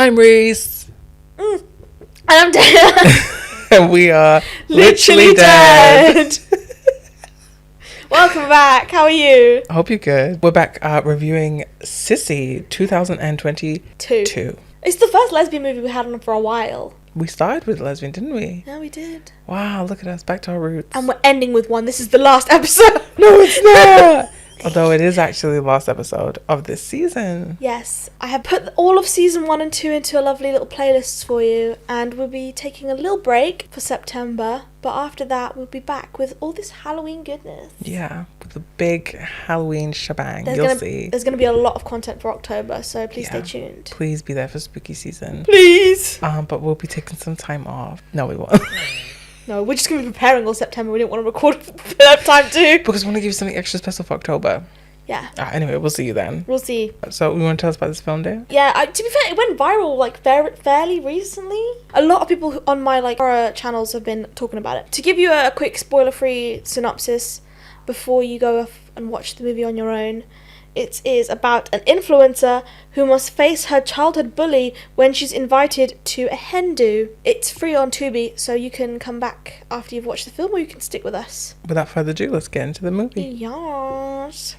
I'm Reese. And I'm dead. And we are Literally dead. Welcome back. How are you? I hope you're good. We're back reviewing SISSY 2022. It's the first lesbian movie we had on for a while. We started with lesbian, didn't we? Yeah, we did. Wow, look at us. Back to our roots. And we're ending with one. This is the last episode. No, it's not. Although it is actually the last episode of this season. Yes, I have put all of season 1 and 2 into a lovely little playlist for you, and we'll be taking a little break for September, but after that we'll be back with all this Halloween goodness. Yeah, with the big Halloween shebang. See. There's going to be a lot of content for October, so please stay tuned. Please be there for spooky season. Please! But we'll be taking some time off. No, we won't. No, we're just going to be preparing all September. We didn't want to record for that time too. Because we want to give you something extra special for October. Yeah. Anyway, we'll see you then. We'll see. So, you want to tell us about this film day? Yeah, to be fair, it went viral like fairly recently. A lot of people on my horror channels have been talking about it. To give you a quick spoiler-free synopsis before you go off and watch the movie on your own, it is about an influencer who must face her childhood bully when she's invited to a hen do. It's free on Tubi, so you can come back after you've watched the film, or you can stick with us. Without further ado, let's get into the movie. Yes.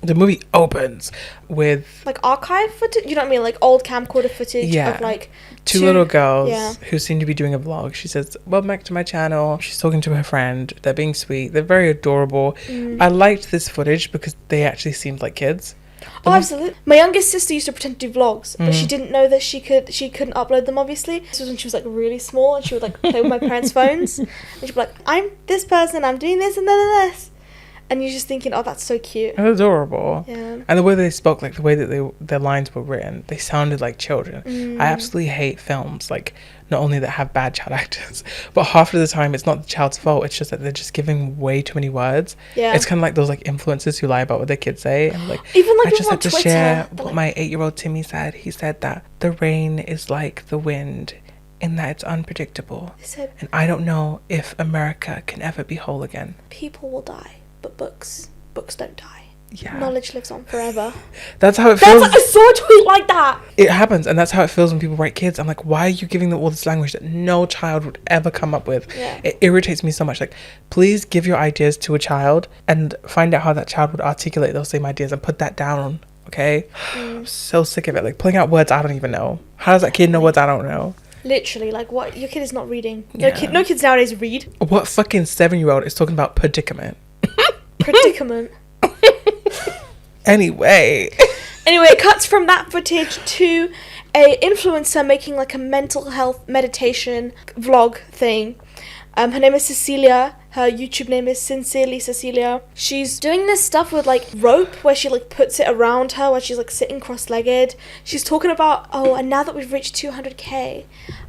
The movie opens with archive footage, you know what I mean, like old camcorder footage of two little girls who seem to be doing a vlog. She says, welcome back to my channel. She's talking to her friend. They're being sweet. They're very adorable. I liked this footage because they actually seemed like kids. Absolutely. My youngest sister used to pretend to do vlogs, but she didn't know that she couldn't upload them, obviously. This was when she was really small, and she would play with my parents' phones, and she'd be like, I'm this person, I'm doing this and this. And you're just thinking, oh, that's so cute. It's adorable. Yeah. And the way they spoke, the way that their lines were written, they sounded like children. I absolutely hate films, not only that have bad child actors, but half of the time it's not the child's fault. It's just that they're just giving way too many words. Yeah. It's kind of like those influencers who lie about what their kids say. And even I just had to Twitter, share what my 8-year-old Timmy said. He said that the rain is like the wind in that it's unpredictable. And I don't know if America can ever be whole again. People will die. But books don't die. Yeah. Knowledge lives on forever. That's how it feels. I saw a tweet like that. It happens, and that's how it feels when people write kids. I'm like, why are you giving them all this language that no child would ever come up with? Yeah. It irritates me so much. Please give your ideas to a child and find out how that child would articulate those same ideas and put that down, okay? I'm so sick of it. Pulling out words I don't even know. How does that kid know words I don't know? Literally, what? Your kid is not reading. Yeah. No kids nowadays read. What fucking 7-year-old is talking about predicament? Predicament. Anyway, it cuts from that footage to a influencer making a mental health meditation vlog thing. Her name is Cecilia. Her YouTube name is Sincerely Cecilia. She's doing this stuff with rope where she puts it around her while she's sitting cross-legged. She's talking about, and now that we've reached 200k,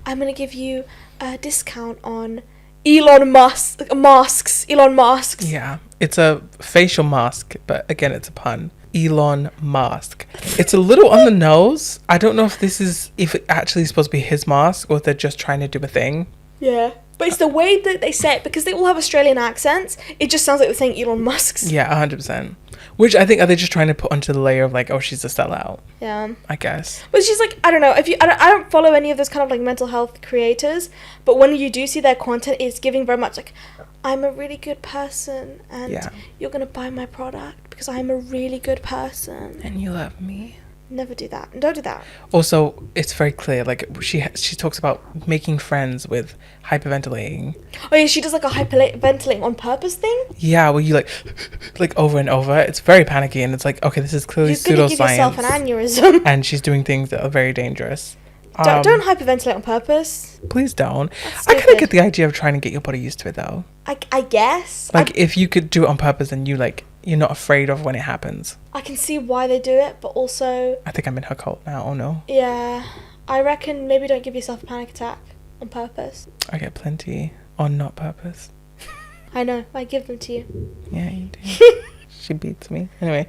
I'm gonna give you a discount on Elon Musk's. Yeah, it's a facial mask, but again, it's a pun. Elon Musk. It's a little on the nose. I don't know if it actually is supposed to be his mask or if they're just trying to do a thing. Yeah. But it's the way that they say it, because they all have Australian accents. It just sounds like they're saying Elon Musk's. Yeah, 100%. Which I think, are they just trying to put onto the layer of she's a sellout? Yeah. I guess. But she's I don't know. I don't follow any of those kind of mental health creators, but when you do see their content, it's giving very much I'm a really good person, and you're going to buy my product because I'm a really good person. And you love me. Never do that. Don't do that. Also, it's very clear. She talks about making friends with hyperventilating. Oh yeah, she does a hyperventilating on purpose thing. Yeah, where you over and over. It's very panicky, and it's okay, this is clearly pseudoscience. You're gonna give yourself an aneurysm. And she's doing things that are very dangerous. Don't hyperventilate on purpose. Please don't. I kind of get the idea of trying to get your body used to it, though. I guess. If you could do it on purpose, and you're not afraid of when it happens. I can see why they do it, but also... I think I'm in her cult now, oh no. Yeah. I reckon maybe don't give yourself a panic attack on purpose. I get plenty on not purpose. I know. I give them to you. Yeah, you do. She beats me. Anyway.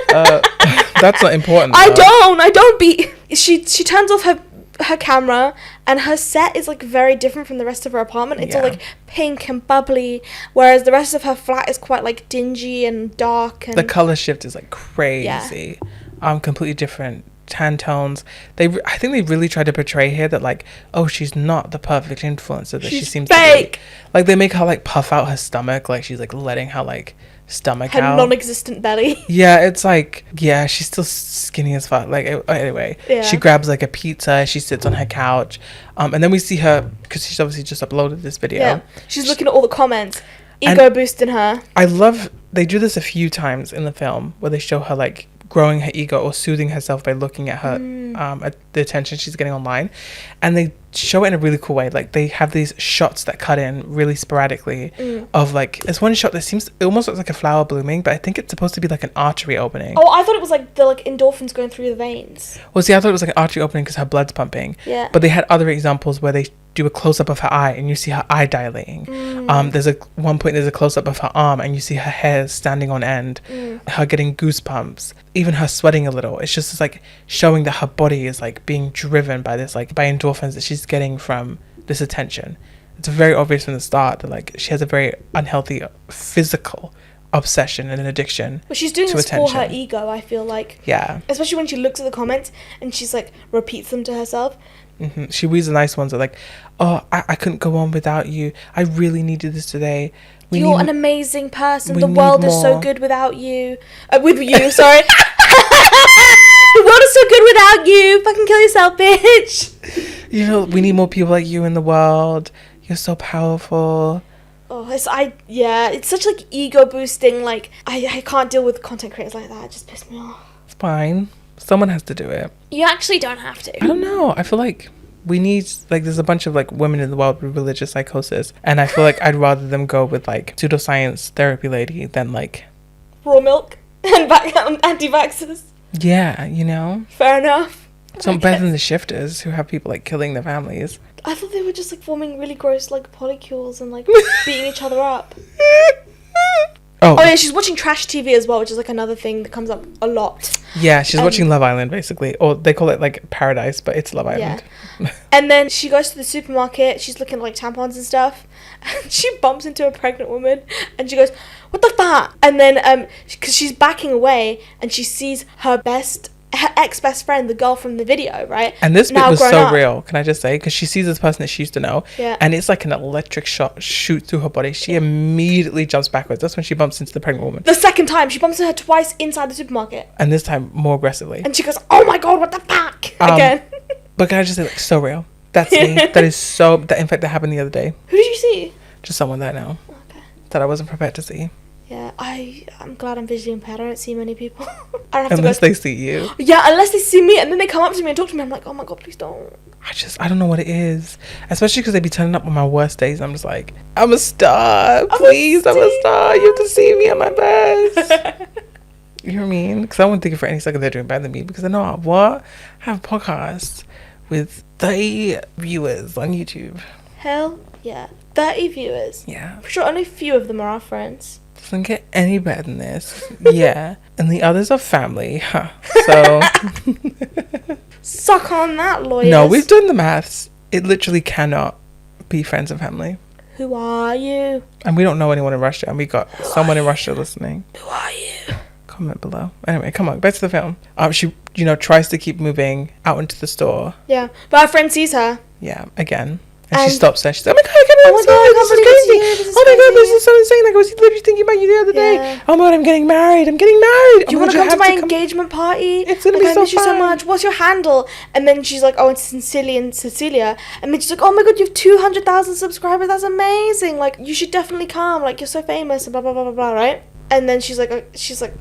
That's not important, though. I don't beat... She turns off her camera, and her set is very different from the rest of her apartment. It's all pink and bubbly, whereas the rest of her flat is quite dingy and dark, and the color shift is crazy. Completely different tan tones. I think they really try to portray here that like, oh, she's not the perfect influencer that she seems fake. to be. Like they make her like puff out her stomach, like she's like letting her like stomach Her out. non-existent belly. Yeah, it's like, yeah, she's still skinny as fuck. Like anyway, she grabs like a pizza, she sits on her couch, and then we see her because she's obviously just uploaded this video. Yeah, she's looking at all the comments, ego boosting her. I love they do this a few times in the film where they show her like growing her ego or soothing herself by looking at her at the attention she's getting online, and they show it in a really cool way. Like they have these shots that cut in really sporadically of like, there's one shot that it almost looks like a flower blooming, but I think it's supposed to be like an artery opening. Oh, I thought it was like the like endorphins going through the veins. Well, see, I thought it was like an artery opening because her blood's pumping. Yeah, but they had other examples where they do a close-up of her eye and you see her eye dilating. There's one point there's a close-up of her arm and you see her hair standing on end, her getting goosebumps, even her sweating a little. It's just like showing that her body is like being driven by this, like by endorphins that she's getting from this attention. It's very obvious from the start that like she has a very unhealthy physical obsession and an addiction. Well, she's doing to this attention. for her ego, I feel like. Yeah, especially when she looks at the comments and she's like repeats them to herself. She reads the nice ones that like, oh, I couldn't go on without you, I really needed this today, you're an amazing person, the world is so good without you, with you, sorry. The world is so good without you, fucking kill yourself, bitch. You know, we need more people like you in the world, you're so powerful. Oh, it's such like ego boosting. Like I can't deal with content creators like that. It just pisses me off. It's fine, someone has to do it. You actually don't have to. I don't know, I feel like we need, like, there's a bunch of like women in the world with religious psychosis, and I feel like I'd rather them go with like pseudoscience therapy lady than like raw milk and anti-vaxxers. Yeah, you know, fair enough. So better than the shifters who have people like killing their families. I thought they were just like forming really gross like polycules and like beating each other up. Oh yeah, she's watching trash TV as well, which is like another thing that comes up a lot. Yeah, she's watching Love Island basically, or they call it like Paradise, but it's Love Island. Yeah. And then she goes to the supermarket, she's looking at like tampons and stuff, and she bumps into a pregnant woman and she goes, "What the fuck?" And then because she's backing away and she sees her ex-best friend, the girl from the video, right? And this bit was so real, can I just say, because she sees this person that she used to know, and it's like an electric shot shoots through her body. She immediately jumps backwards. That's when she bumps into the pregnant woman. The second time she bumps into her twice inside the supermarket, and this time more aggressively, and she goes, "Oh my god, what the fuck?" Again. But can I just say, like, so real. That's me. That is so, that in fact that happened the other day. Who did you see? Just someone that I know. Okay. That I wasn't prepared to see. Yeah, I'm glad I'm visually impaired. I don't see many people. I don't have unless they see you. Yeah, unless they see me and then they come up to me and talk to me. I'm like, oh my god, please don't. I don't know what it is. Especially because they be turning up on my worst days. I'm just like, I'm a star. Please, I'm a star. You have to see me at my best. You know what I mean? Because I wouldn't think it for any second they're doing better than me. Because I know what? I have a podcast with 30 viewers on YouTube. Hell yeah. 30 viewers. Yeah. I'm sure only a few of them are our friends. Doesn't get any better than this. Yeah. And the others are family. Huh. So. Suck on that, lawyers. No, we've done the maths. It literally cannot be friends and family. Who are you? And we don't know anyone in Russia. And we got someone in Russia listening. Who are you? Comment below. Anyway, come on. Back to the film. She, tries to keep moving out into the store. Yeah. But our friend sees her. Yeah. Again. And she stops there. She's like, oh my god, I can't believe this is crazy. Oh my god, this is so insane. Like, I was literally thinking about you the other day. Oh my god, I'm getting married. Do you want to come to my engagement party? It's going to be so fun. I miss you so much. What's your handle? And then she's like, oh, it's Cecilia. And then she's like, oh my god, you have 200,000 subscribers. That's amazing. Like, you should definitely come. Like, you're so famous and blah, blah, blah, blah, blah, right? And then she's like, maybe. She's like,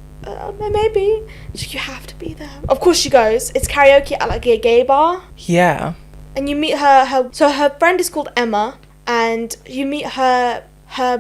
you have to be there. Of course she goes. It's karaoke at like a gay bar. Yeah. And you meet her so her friend is called Emma, and you meet her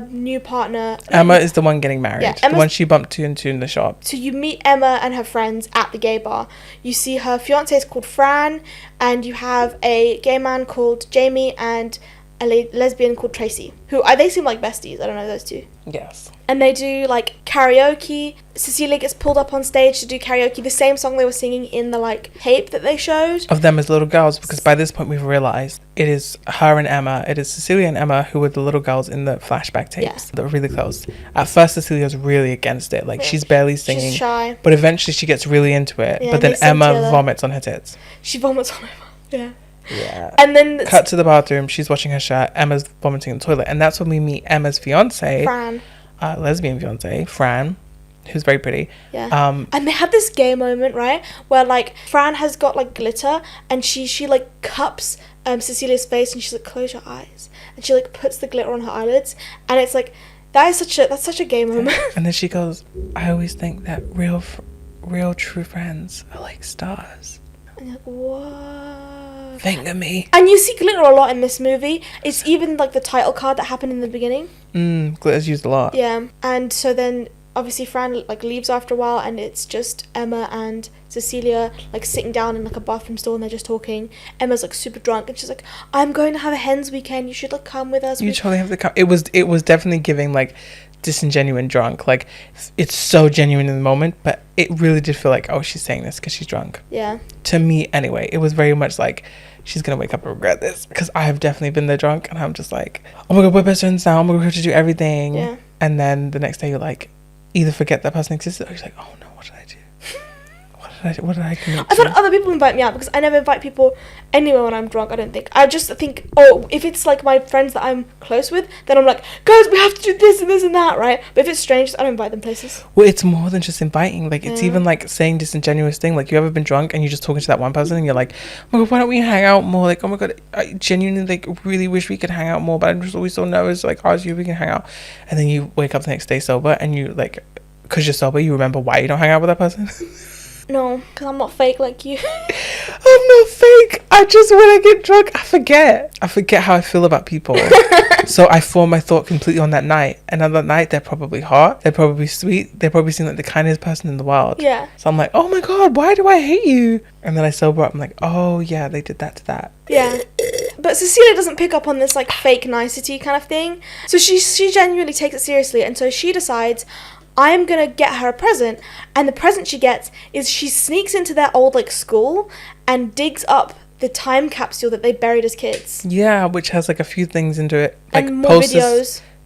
new partner. Emma is the one getting married. Yeah, the one she bumped into in the shop. So you meet Emma and her friends at the gay bar. You see her fiance is called Fran, and you have a gay man called Jamie and a lesbian called Tracy, who they seem like besties. I don't know those two. Yes. And they do like karaoke. Cecilia gets pulled up on stage to do karaoke, the same song they were singing in the like tape that they showed Of them as little girls, because by this point we've realized it is her and Emma. It is Cecilia and Emma who were the little girls in the flashback tapes that were really close. At first, Cecilia's really against it. Like she's barely singing. She's shy. But eventually she gets really into it. Yeah, but then Emma vomits on her tits. She vomits on her. Yeah. Yeah. And then cut to the bathroom. She's washing her shirt. Emma's vomiting in the toilet, and that's when we meet Emma's fiance, Fran, lesbian fiance, Fran, who's very pretty. Yeah. And they had this gay moment, right, where like Fran has got like glitter, and she like cups Cecilia's face, and she's like, close your eyes, and she like puts the glitter on her eyelids, and it's like that's such a gay moment. And then she goes, I always think that real true friends are like stars. And you're like, what? Finger me. And you see glitter a lot in this movie. It's even like the title card that happened in the beginning. Glitter's used a lot. Yeah. And so then obviously Fran like leaves after a while, and it's just Emma and Cecilia like sitting down in like a bathroom stall, and they're just talking. Emma's like super drunk, and she's like, I'm going to have a hens weekend, you should like come with us. You totally have to come. It was definitely giving like disingenuous drunk. Like it's so genuine in the moment, but it really did feel like, oh, she's saying this because she's drunk. Yeah. To me anyway, it was very much like she's gonna wake up and regret this, because I have definitely been there drunk, and I'm just like, oh my god, we're best friends now, oh my god, we have to do everything. Yeah. And then the next day you're like, either forget that person existed, or you're like, oh no, what did I do? What did I commit to? I thought other people invite me out, because I never invite people anywhere when I'm drunk. I don't think. I just think, oh, if it's like my friends that I'm close with, then I'm like, guys, we have to do this and this and that, right? But if it's strangers, I don't invite them places. Well, it's more than just inviting. Like it's even like saying disingenuous thing. Like you ever been drunk and you're just talking to that one person and you're like, oh my god, why don't we hang out more? Like, oh my god, I genuinely like really wish we could hang out more, but I'm just always so nervous. Like, oh, you we can hang out, and then you wake up the next day sober, and you like, because you're sober, you remember why you don't hang out with that person. No, because I'm not fake like you. I'm not fake. I just, when I get drunk, I forget how I feel about people. So I form my thought completely on that night, and on that night they're probably hot, they're probably sweet, they probably seem like the kindest person in the world. Yeah. So I'm like, oh my god, why do I hate you? And then I sober up, I'm like, oh yeah, they did that to that. Yeah. But Cecilia doesn't pick up on this like fake nicety kind of thing, so she genuinely takes it seriously, and so she decides, I'm gonna get her a present, and the present she gets is she sneaks into their old like school and digs up the time capsule that they buried as kids. Yeah, which has like a few things into it, like and more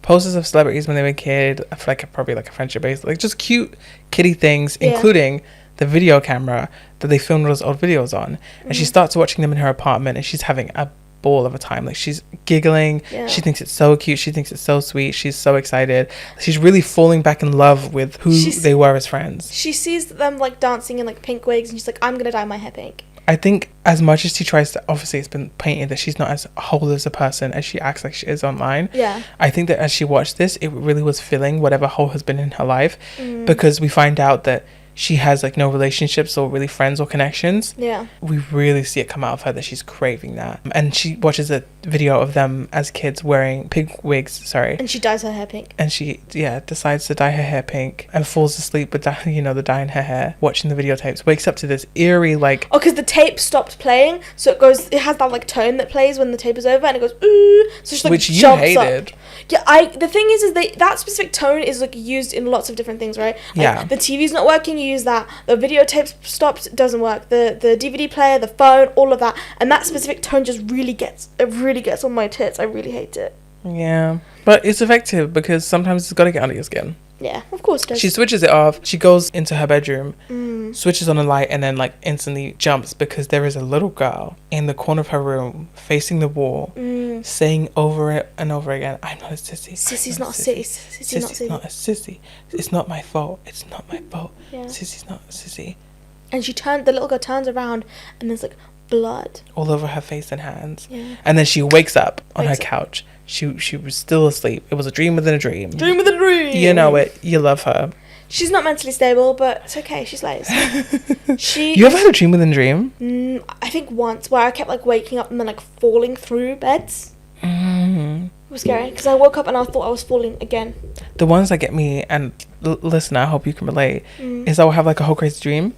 posters of celebrities when they were a kid, like probably like a friendship based, like just cute kiddie things, including the video camera that they filmed those old videos on. And she starts watching them in her apartment, and she's having a ball of a time. Like she's giggling, she thinks it's so cute, she thinks it's so sweet, she's so excited, she's really falling back in love with who they were as friends. She sees them like dancing in like pink wigs, and she's like, I'm gonna dye my hair pink. I think as much as she tries to, obviously it's been painted that she's not as whole as a person as she acts like she is online. Yeah. I think that as she watched this, it really was filling whatever hole has been in her life, because we find out that she has like no relationships or really friends or connections. Yeah. We really see it come out of her that she's craving that. And she watches a video of them as kids wearing pink wigs, and she dyes her hair pink. And she, decides to dye her hair pink and falls asleep with, the dye in her hair, watching the videotapes, wakes up to this eerie, like... Oh, because the tape stopped playing, so it has that, like, tone that plays when the tape is over, and it goes, ooh, so she, like, which you jumps hated. Up. Yeah, the thing is that specific tone is, like, used in lots of different things, right? Like, the TV's not working, you use that. The videotape stopped, it doesn't work. The DVD player, the phone, all of that. And that specific tone just really gets on my tits. I really hate it. Yeah. But it's effective, because sometimes it's got to get under your skin. Yeah, of course it does. She switches it off. She goes into her bedroom, switches on a light, and then like instantly jumps, because there is a little girl in the corner of her room facing the wall, saying over it and over again, I'm not a sissy. Sissy's not a sissy. Sissy's not a sissy. It's not my fault. It's not my fault. Yeah. Sissy's not a sissy. And the little girl turns around, and there's like blood all over her face and hands. Yeah. And then she wakes up on her couch. She was still asleep. It was a dream within a dream. Dream within a dream. You know it. You love her. She's not mentally stable, but it's okay. She slays. You ever had a dream within a dream? I think once, where I kept like waking up and then like falling through beds. It was scary, because I woke up and I thought I was falling again. The ones that get me, and listen, I hope you can relate, is I will have like a whole crazy dream.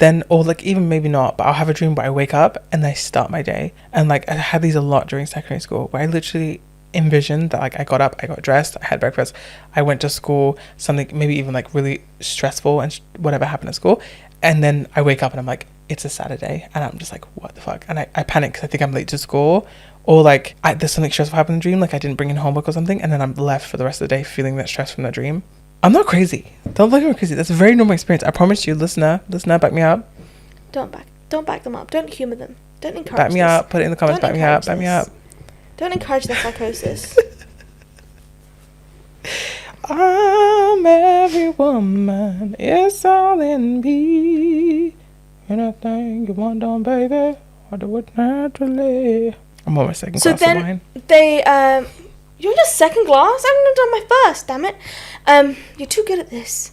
then, or like even maybe not, but I'll have a dream where I wake up and I start my day. And like I had these a lot during secondary school where I literally envisioned that like I got up, I got dressed, I had breakfast, I went to school, something maybe even like really stressful and whatever happened at school, and then I wake up and I'm like, it's a Saturday, and I'm just like, what the fuck? And I panic because I think I'm late to school, or like there's something stressful happened in the dream, like I didn't bring in homework or something, and then I'm left for the rest of the day feeling that stress from that dream. I'm not crazy. Don't think I'm crazy. That's a very normal experience. I promise you, listener, back me up. Don't back them up. Don't humor them. Don't encourage Back me this. up. Put it in the comments. Don't Back me up. Don't encourage the psychosis. I'm every woman. It's all in me. Anything you want, don't, baby. I do it naturally. I'm on my second glass of wine. They you're just second glass? I haven't done my first, damn it. You're too good at this.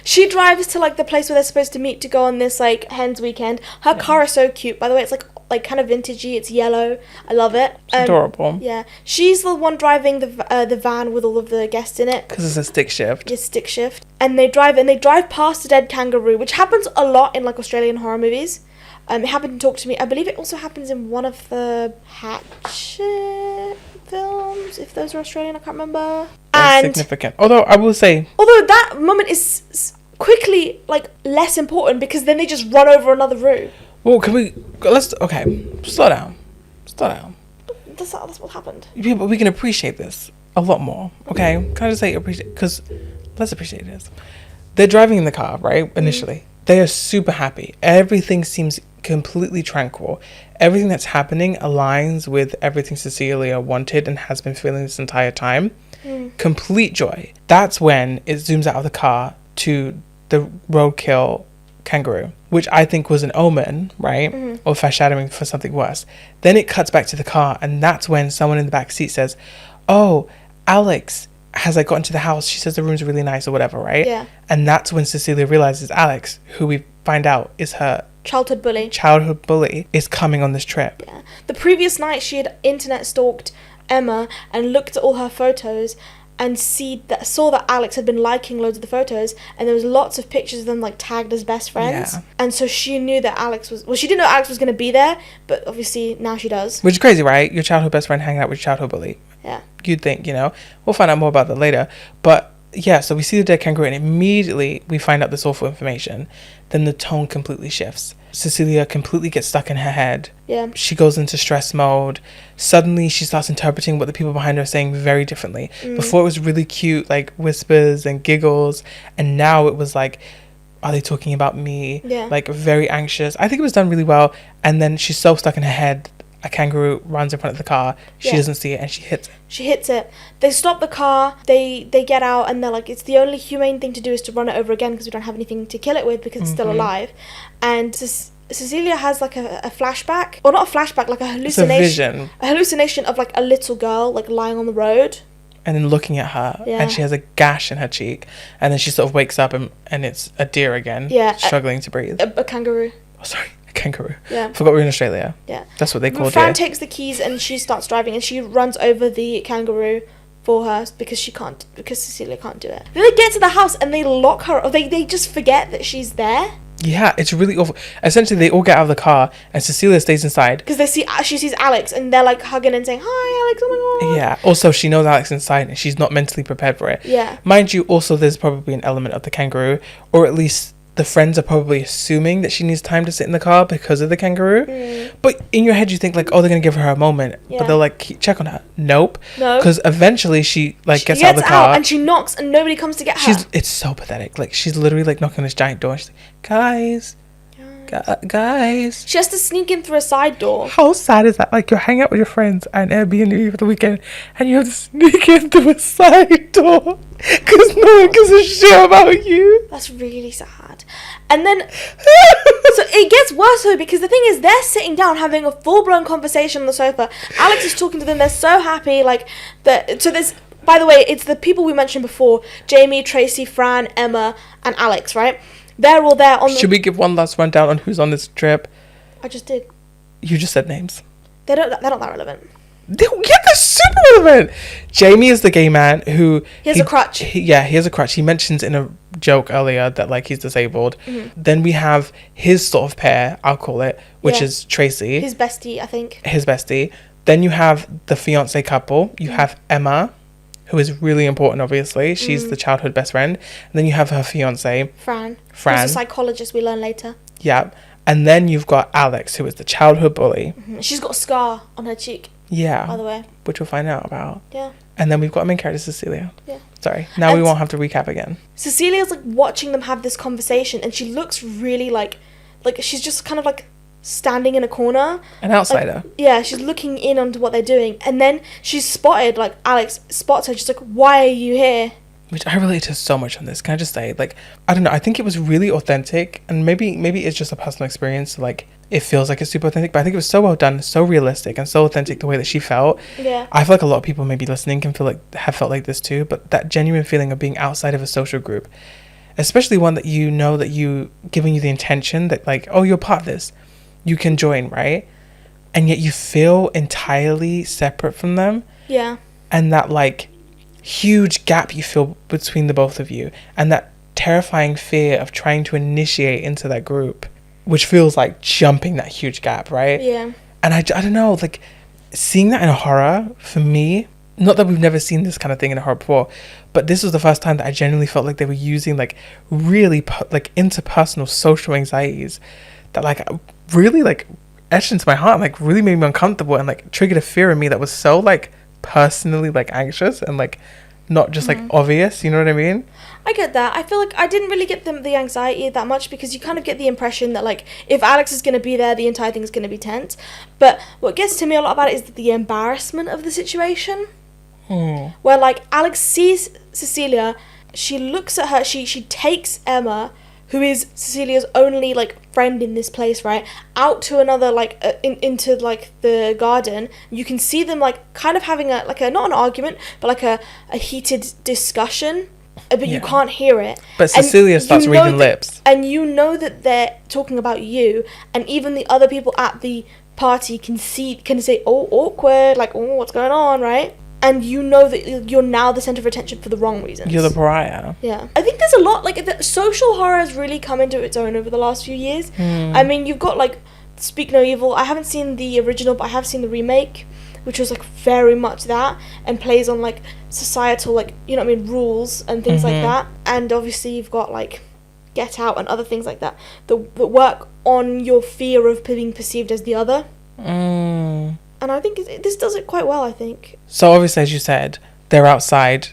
She drives to like the place where they're supposed to meet to go on this like hens weekend. Her car is so cute, by the way. It's like kind of vintagey. It's yellow. I love it. It's adorable. Yeah, she's the one driving the van with all of the guests in it. Because it's a stick shift. Yeah, stick shift. And they drive past a dead kangaroo, which happens a lot in like Australian horror movies. It happened to Talk to Me. I believe it also happens in one of the Hatchet films, if those are Australian, I can't remember. Very significant. Although I will say, that moment is quickly like less important because then they just run over another room. well, slow down. That's what happened. Yeah, but we can appreciate this a lot more. Okay, can I just say appreciate? Because let's appreciate this. They're driving in the car, right? Initially, they are super happy. Everything seems completely tranquil. Everything that's happening aligns with everything Cecilia wanted and has been feeling this entire time. Complete joy. That's when it zooms out of the car to the roadkill kangaroo, which I think was an omen, right? Or foreshadowing for something worse. Then it cuts back to the car, and that's when someone in the back seat says, oh, Alex has like gotten to the house. She says the room's really nice or whatever, right? Yeah. And that's when Cecilia realizes Alex, who we find out is her childhood bully, is coming on this trip. Yeah. The previous night she had internet stalked Emma and looked at all her photos and saw that Alex had been liking loads of the photos, and there was lots of pictures of them like tagged as best friends. Yeah. And so she knew that she didn't know Alex was going to be there, but obviously now she does. Which is crazy, right? Your childhood best friend hanging out with your childhood bully. Yeah. You'd think, we'll find out more about that later. But yeah, so we see the dead kangaroo and immediately we find out this awful information. Then the tone completely shifts. Cecilia completely gets stuck in her head. Yeah. She goes into stress mode. Suddenly she starts interpreting what the people behind her are saying very differently. Before it was really cute, like whispers and giggles. And now it was like, are they talking about me? Yeah. Like very anxious. I think it was done really well. And then she's so stuck in her head. A kangaroo runs in front of the car. She doesn't see it and she hits it. They stop the car. They get out and they're like, it's the only humane thing to do is to run it over again because we don't have anything to kill it with because it's still alive. And Cecilia has like a flashback, or not a flashback, like a hallucination. It's a vision. A hallucination of like a little girl like lying on the road. And then looking at her, and she has a gash in her cheek, and then she sort of wakes up and it's a deer again, struggling to breathe. A kangaroo. Oh, sorry. Kangaroo. Yeah. Forgot we were in Australia. Yeah. That's what they call it. Fran takes the keys and she starts driving and she runs over the kangaroo for her because Cecilia can't do it. Then they get to the house and they lock her, or they just forget that she's there. Yeah, it's really awful. Essentially, they all get out of the car and Cecilia stays inside. Because she sees Alex and they're like hugging and saying, hi Alex, oh my god. Yeah, also she knows Alex inside and she's not mentally prepared for it. Yeah. Mind you, also there's probably an element of the kangaroo, or at least the friends are probably assuming that she needs time to sit in the car because of the kangaroo. But in your head you think like, oh, they're gonna give her a moment, but they'll like check on her. Nope. No. Because eventually she gets out of the car and she knocks and nobody comes to get her. It's so pathetic. Like she's literally like knocking on this giant door and she's like, guys. She has to sneak in through a side door. How sad is that? Like you're hanging out with your friends and Airbnb for the weekend and you have to sneak in through a side door because no one gives a shit about you. That's really sad. And then so it gets worse though, because the thing is they're sitting down having a full-blown conversation on the sofa. Alex is talking to them. They're so happy. So there's, by the way, it's the people we mentioned before: Jamie, Tracy, Fran, Emma, and Alex, right? They're all there on. Should we give one last rundown on who's on this trip? I just did. You just said names. They're not that relevant. They're super relevant. Jamie is the gay man who... He has a crutch. He has a crutch. He mentions in a joke earlier that, like, he's disabled. Then we have his sort of pair, I'll call it, which is Tracy. His bestie, I think. His bestie. Then you have the fiancé couple. You have Emma, who is really important, obviously. She's the childhood best friend. And then you have her fiancé. Fran. Who's a psychologist, we learn later. Yeah. And then you've got Alex, who is the childhood bully. She's got a scar on her cheek. Yeah. By the way. Which we'll find out about. Yeah. And then we've got main character Cecilia. Yeah. Sorry. Now we won't have to recap again. Cecilia's like watching them have this conversation, and she looks really like she's just kind of like standing in a corner. An outsider. She's looking in onto what they're doing. And then she's spotted, like Alex spots her, just like, why are you here? Which I relate to so much on this. Can I just say, like, I don't know, I think it was really authentic, and maybe it's just a personal experience, like, it feels like it's super authentic, but I think it was so well done, so realistic, and so authentic the way that she felt. Yeah. I feel like a lot of people maybe listening have felt like this too, but that genuine feeling of being outside of a social group, especially one that you know that you giving you the intention that, like, oh, you're part of this, you can join, right? And yet you feel entirely separate from them. Yeah. And that, like, huge gap you feel between the both of you, and that terrifying fear of trying to initiate into that group, which feels like jumping that huge gap, right? Yeah. And I don't know, like, seeing that in a horror, for me, not that we've never seen this kind of thing in a horror before, but this was the first time that I genuinely felt like they were using, like, really like interpersonal social anxieties that, like, really, like, etched into my heart and, like, really made me uncomfortable and, like, triggered a fear in me that was so, like, personally, like, anxious and, like, not just like obvious, you know what I mean? I get that. I feel like I didn't really get the anxiety that much, because you kind of get the impression that, like, if Alex is going to be there, the entire thing is going to be tense. But what gets to me a lot about it is the embarrassment of the situation. Where, like, Alex sees Cecilia, she looks at her, she takes Emma, who is Cecilia's only, like, friend in this place, right, out to another, like, into, like, the garden. You can see them, like, kind of having a, like, a, not an argument, but, like, a heated discussion, but you can't hear it. But Cecilia starts reading lips. And you know that they're talking about you, and even the other people at the party can say, oh, awkward, like, oh, what's going on, right? And you know that you're now the centre of attention for the wrong reasons. You're the pariah. Yeah. I think there's a lot, like, the social horror has really come into its own over the last few years. I mean, you've got, like, Speak No Evil. I haven't seen the original, but I have seen the remake, which was, like, very much that, and plays on, like, societal, like, you know what I mean, rules and things like that. And obviously you've got, like, Get Out and other things like that that work on your fear of being perceived as the other. And I think this does it quite well, I think. So obviously, as you said, they're outside.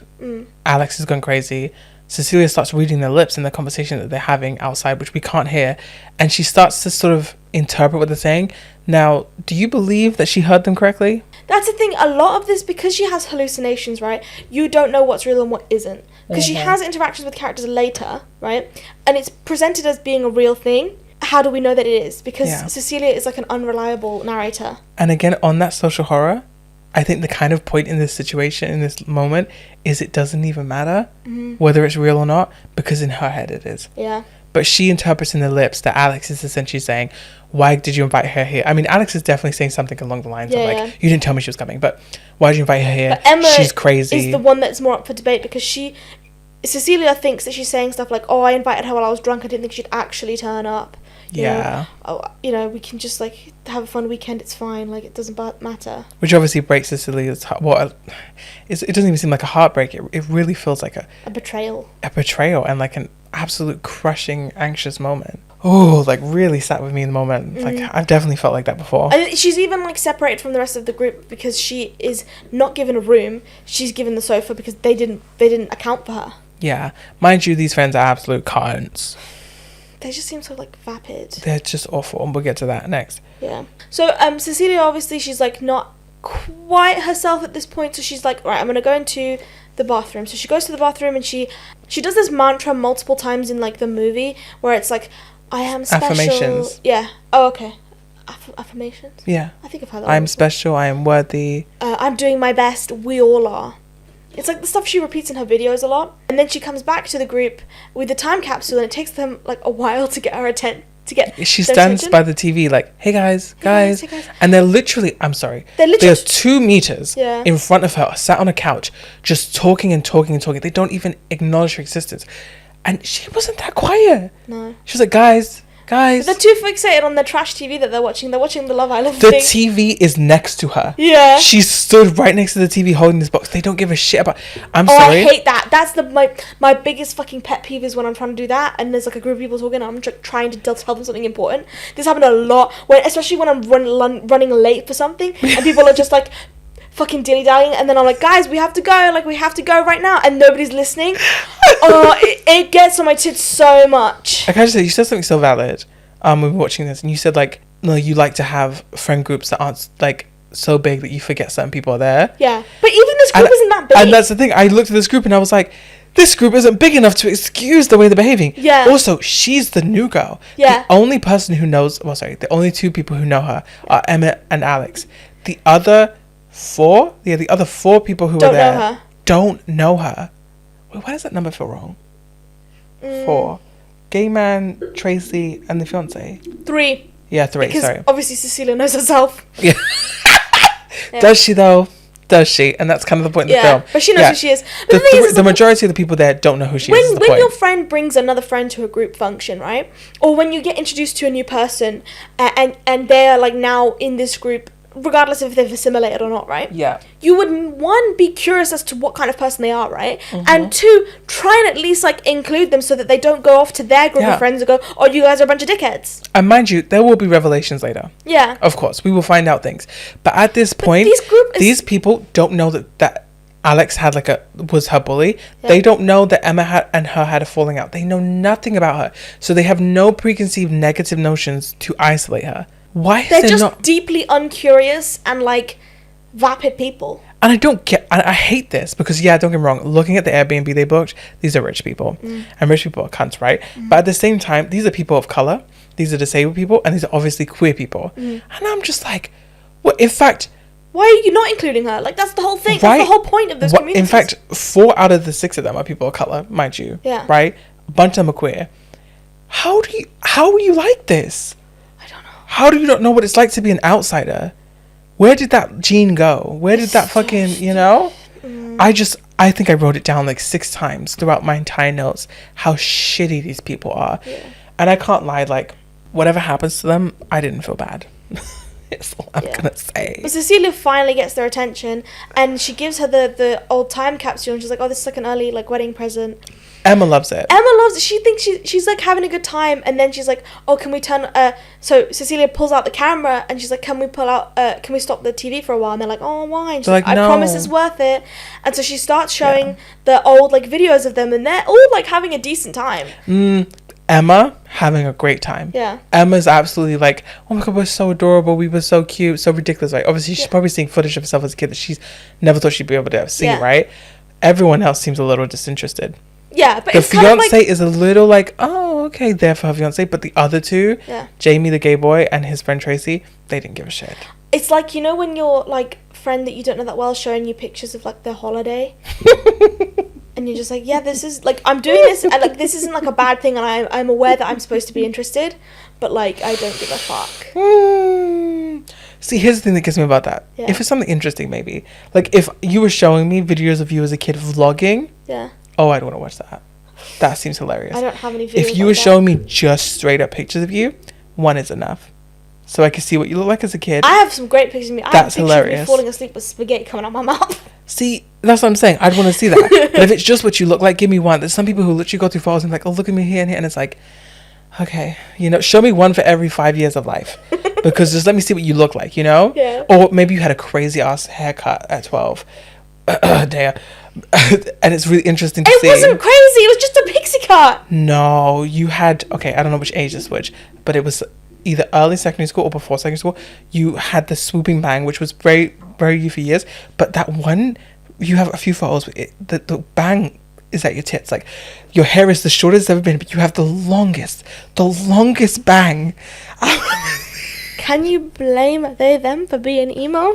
Alex is going crazy. Cecilia starts reading their lips in the conversation that they're having outside, which we can't hear. And she starts to sort of interpret what they're saying. Now, do you believe that she heard them correctly? That's the thing. A lot of this, because she has hallucinations, right? You don't know what's real and what isn't. Because she has interactions with characters later, right? And it's presented as being a real thing. How do we know that it is? Because Cecilia is like an unreliable narrator. And again, on that social horror, I think the kind of point in this situation, in this moment, is it doesn't even matter whether it's real or not, because in her head it is. Yeah. But she interprets in the lips that Alex is essentially saying, why did you invite her here? I mean, Alex is definitely saying something along the lines of, like, you didn't tell me she was coming, but why did you invite her here? But Emma She's crazy. Is the one that's more up for debate, because Cecilia thinks that she's saying stuff like, oh, I invited her while I was drunk, I didn't think she'd actually turn up. You know, we can just, like, have a fun weekend, it's fine, like, it doesn't matter. Which obviously breaks Cecilia's heart. Well, it doesn't even seem like a heartbreak. It really feels like a betrayal. A betrayal, and, like, an absolute crushing, anxious moment. Oh, like, really sat with me in the moment. Like, I've definitely felt like that before. And she's even, like, separated from the rest of the group because she is not given a room. She's given the sofa because they didn't account for her. Yeah. Mind you, these friends are absolute cunts. They just seem so, like, vapid. They're just awful, and we'll get to that next. Yeah. So, Cecilia, obviously, she's, like, not quite herself at this point, so she's like, right, I'm going to go into the bathroom. So she goes to the bathroom, and she does this mantra multiple times in, like, the movie, where it's, like, I am special. Affirmations. Yeah. Oh, okay. Affirmations? Yeah. I think I've heard that. I'm special, I am worthy. I'm doing my best, we all are. It's like the stuff she repeats in her videos a lot. And then she comes back to the group with the time capsule, and it takes them, like, a while to get her to get She their stands attention. by the TV like, hey guys, Hey guys. and they're literally, I'm sorry, They're literally- they're 2 meters Yeah. in front of her, sat on a couch, just talking and talking and talking. They don't even acknowledge her existence, and she wasn't that quiet. No. She was like, guys. They're too fixated on the trash TV that they're watching. They're watching the Love Island The thing. TV is next to her. Yeah. She stood right next to the TV holding this box. They don't give a shit about. I'm Oh, sorry. I hate that. That's my biggest fucking pet peeve is when I'm trying to do that and there's like a group of people talking and I'm trying to tell them something important. This happened a lot, especially when I'm running late for something and people are just like fucking dilly-dallying and then I'm like, guys, we have to go. Like, we have to go right now. And nobody's listening. Oh, it gets on my tits so much. I can just say, you said something so valid when we were watching this, and you said like, no, you like to have friend groups that aren't like so big that you forget certain people are there. Yeah, but even this group isn't that big. And that's the thing. I looked at this group and I was like, this group isn't big enough to excuse the way they're behaving. Yeah. Also, she's the new girl. Yeah. The only person who knows, the only 2 people who know her are Emma and Alex. The other 4, the other 4 people who Don't are there know her. don't know her. Wait, why does that number feel wrong? 4. Gay man, Tracy, and the fiance. 3. Yeah, 3. Because Sorry. obviously Cecilia knows herself. Yeah. Yeah. Does she though? Does she? And that's kind of the point in the film. But she knows who she is. But the thing is, The majority of the people there don't know who she is. when your friend brings another friend to a group function, right? Or when you get introduced to a new person and they're like now in this group, regardless of if they've assimilated or not, right? Yeah. You would, 1, be curious as to what kind of person they are, right? Mm-hmm. And 2, try and at least like include them so that they don't go off to their group of friends and go, oh, you guys are a bunch of dickheads. And mind you, there will be revelations later. Yeah. Of course, we will find out things. But at this point, these people don't know that Alex had was her bully. Yeah. They don't know that Emma and her had a falling out. They know nothing about her. So they have no preconceived negative notions to isolate her. Why is they're there just not... deeply uncurious and like vapid people. And I don't get... I hate this because, yeah, don't get me wrong. Looking at the Airbnb they booked, these are rich people. And rich people are cunts, right? But at the same time, these are people of colour. These are disabled people. And these are obviously queer people. And I'm just like... Well, in fact... Why are you not including her? Like, that's the whole thing. Right? That's the whole point of those communities. In fact, 4 out of the 6 of them are people of colour, mind you. Yeah. Right? A bunch of them are queer. How are you like this? I don't know. How do you not know what it's like to be an outsider? Where did that gene go? Where did that fucking, you know? I think I wrote it down like 6 times throughout my entire notes how shitty these people are. Yeah. And I can't lie, like, whatever happens to them, I didn't feel bad. That's all I'm gonna say. But Cecilia finally gets their attention and she gives her the old time capsule and she's like, oh, this is like an early like wedding present. Emma loves it. Emma loves it. She thinks she's like having a good time, and then she's like, oh, can we turn so Cecilia pulls out the camera and she's like, can we stop the TV for a while? And they're like, oh, why? And she's like, I promise it's worth it. And so she starts showing the old like videos of them and they're all like having a decent time. Emma having a great time. Yeah. Emma's absolutely like, oh my god, we're so adorable, we were so cute, so ridiculous. Like, obviously she's probably seeing footage of herself as a kid that she's never thought she'd be able to see, right? Everyone else seems a little disinterested. Yeah, but the it's kind of like, fiance is a little like, oh, okay, there for her fiance, but the other 2, Jamie the gay boy and his friend Tracy, they didn't give a shit. It's like, you know, when your like friend that you don't know that well showing you pictures of like their holiday. And you're just like, yeah, this is like, I'm doing this and like this isn't like a bad thing and I'm aware that I'm supposed to be interested, but like I don't give a fuck. See, here's the thing that gets me about that. If it's something interesting, maybe like if you were showing me videos of you as a kid vlogging, oh, I'd want to watch that. That seems hilarious. I don't have any videos. If you were showing me just straight up pictures of you, 1 is enough. So I can see what you look like as a kid. I have some great pictures of me. I have pictures of me falling asleep with spaghetti coming out my mouth. See, that's what I'm saying. I'd want to see that. But if it's just what you look like, give me 1. There's some people who literally go through photos and like, oh, look at me here and here. And it's like, okay, you know, show me 1 for every 5 years of life. Because just let me see what you look like, you know? Yeah. Or maybe you had a crazy ass haircut at 12. Damn. And it's really interesting to see. It wasn't crazy. It was just a pixie cut. No, you had, okay, I don't know which age this was, but it was either early secondary school or before secondary school. You had the swooping bang, which was very, very you for years. But that one, you have a few photos. The bang is at your tits. Like, your hair is the shortest it's ever been, but you have the longest bang. Can you blame they them for being emo?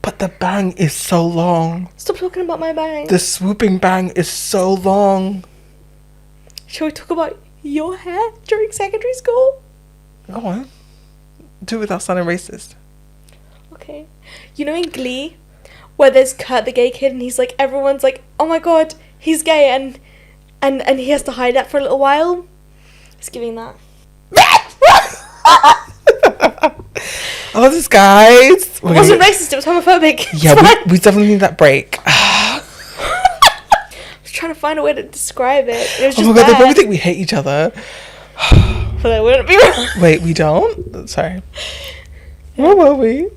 But the bang is so long. Stop talking about my bang. The swooping bang is so long. Shall we talk about your hair during secondary school? Go on. Do it without sounding racist. Okay. You know in Glee, where there's Kurt the gay kid, and he's like, everyone's like, oh my god, he's gay, and he has to hide that for a little while? It's giving that. Oh, this guys. It wasn't racist, it was homophobic. Yeah, we definitely need that break. I was trying to find a way to describe it. It was just Oh my god, they bad. probably think we hate each other. But I wouldn't be wrong. Wait, we don't? Sorry. Where were we?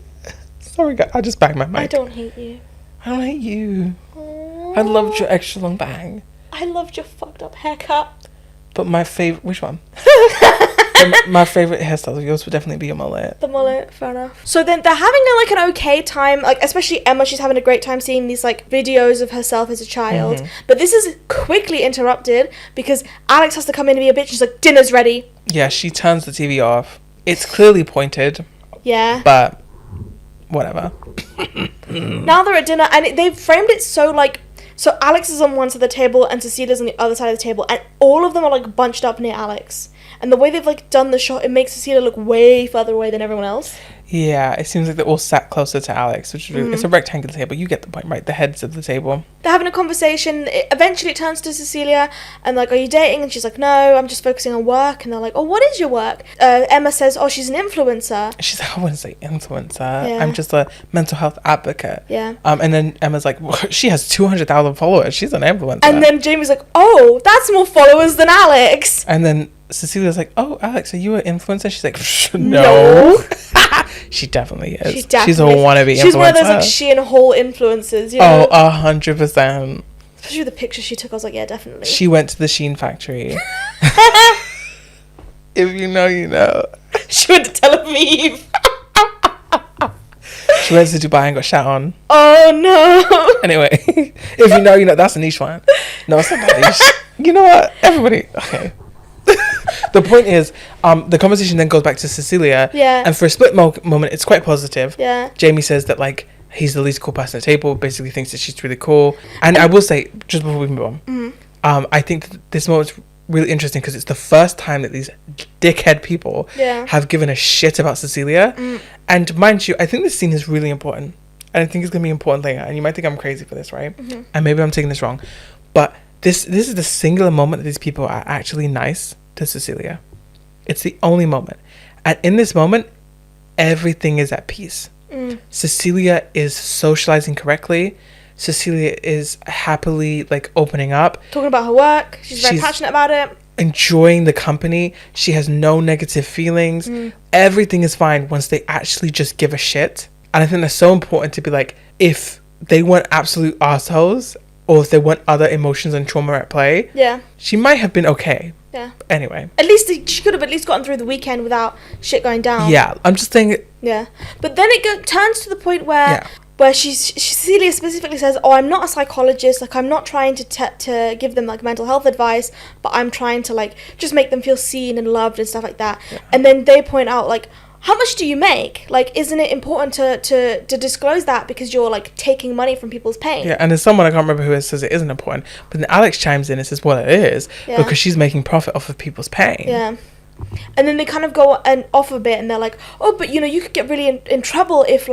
Sorry, guys. I just banged my mic. I don't hate you. I don't hate you. Aww. I loved your extra long bang. I loved your fucked up haircut. But my favorite... Which one? My favorite hairstyle of yours would definitely be your mullet. The mullet, fair enough. So then they're having like an okay time, like especially Emma, she's having a great time seeing these like videos of herself as a child. Mm-hmm. But this is quickly interrupted because Alex has to come in and be a bitch. She's like, dinner's ready. Yeah, she turns the TV off. It's clearly pointed, Yeah. but whatever. Now they're at dinner and they've framed it so like, so Alex is on one side of the table and Cecilia's on the other side of the table, and all of them are like bunched up near Alex. And the way they've like done the shot, it makes Cecilia look way further away than everyone else. Yeah, it seems like they're all sat closer to Alex, which is really... It's a rectangular table. You get the point, right? The heads of the table. They're having a conversation. Eventually it turns to Cecilia and like, are you dating? And she's like, no, I'm just focusing on work. And they're like, oh, what is your work? Emma says, oh, she's an influencer. She's like, I wouldn't say influencer. Yeah. I'm just a mental health advocate. Yeah. And then Emma's like, well, she has 200,000 followers. She's an influencer. And then Jamie's like, oh, that's more followers than Alex. And then Cecilia's like, oh, Alex, are you an influencer? She's like, no. She definitely is. She's a wannabe influencer. She's one of those like Shein Hall influencers, you know? Oh, 100%. Especially with the pictures she took, I was like, yeah, definitely. She went to the Shein factory. If you know, you know. She went to Tel Aviv. She went to Dubai and got shat on. Oh, no. Anyway, if you know, you know. That's a niche one. No, it's not that niche. You know what? Everybody. Okay. The point is, the conversation then goes back to Cecilia. Yeah. And for a split moment, it's quite positive. Yeah. Jamie says that, like, he's the least cool person at the table, basically thinks that she's really cool. And I will say, just before we move on, I think that this moment's really interesting because it's the first time that these dickhead people have given a shit about Cecilia. And mind you, I think this scene is really important. And I think it's going to be important later. And you might think I'm crazy for this, right? And maybe I'm taking this wrong. But this is the singular moment that these people are actually nice to Cecilia. It's the only moment. And in this moment, everything is at peace. Cecilia is socializing correctly. Cecilia is happily like opening up, Talking about her work. She's very passionate about it. Enjoying the company. She has no negative feelings. Everything is fine once they actually just give a shit. And I think that's so important to be like, if they weren't absolute assholes, or if there weren't other emotions and trauma at play, she might have been okay. Yeah. Anyway. At least she could have at least gotten through the weekend without shit going down. Yeah, I'm just saying. Yeah. But then it turns to the point where Cecilia specifically says, oh, I'm not a psychologist, like I'm not trying to give them like mental health advice, but I'm trying to like just make them feel seen and loved and stuff like that. And then they point out like, how much do you make? Like, isn't it important to disclose that because you're like taking money from people's pain? Yeah, and there's someone, I can't remember who it says it isn't important, but then Alex chimes in and says, well, it is, because she's making profit off of people's pain. Yeah. And then they kind of go and off a bit and they're like, oh, but you know, you could get really in trouble if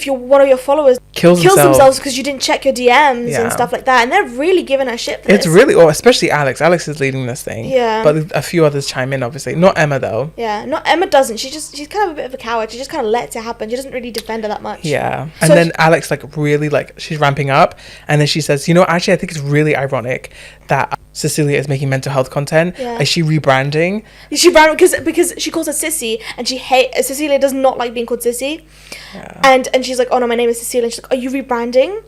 one of your followers kills themselves because you didn't check your DMs and stuff like that. And they're really giving her shit for this. It's really, especially Alex. Alex is leading this thing. Yeah. But a few others chime in, obviously. Not Emma, though. Yeah. Not Emma doesn't. She's kind of a bit of a coward. She just kind of lets it happen. She doesn't really defend her that much. Yeah. And then Alex, like, really, like, she's ramping up. And then she says, you know, actually, I think it's really ironic that Cecilia is making mental health content. Yeah. Is she rebranding? She rebranded because she calls her Sissy, and Cecilia does not like being called Sissy. Yeah. And she's like, oh no, my name is Cecilia. And she's like, are you rebranding?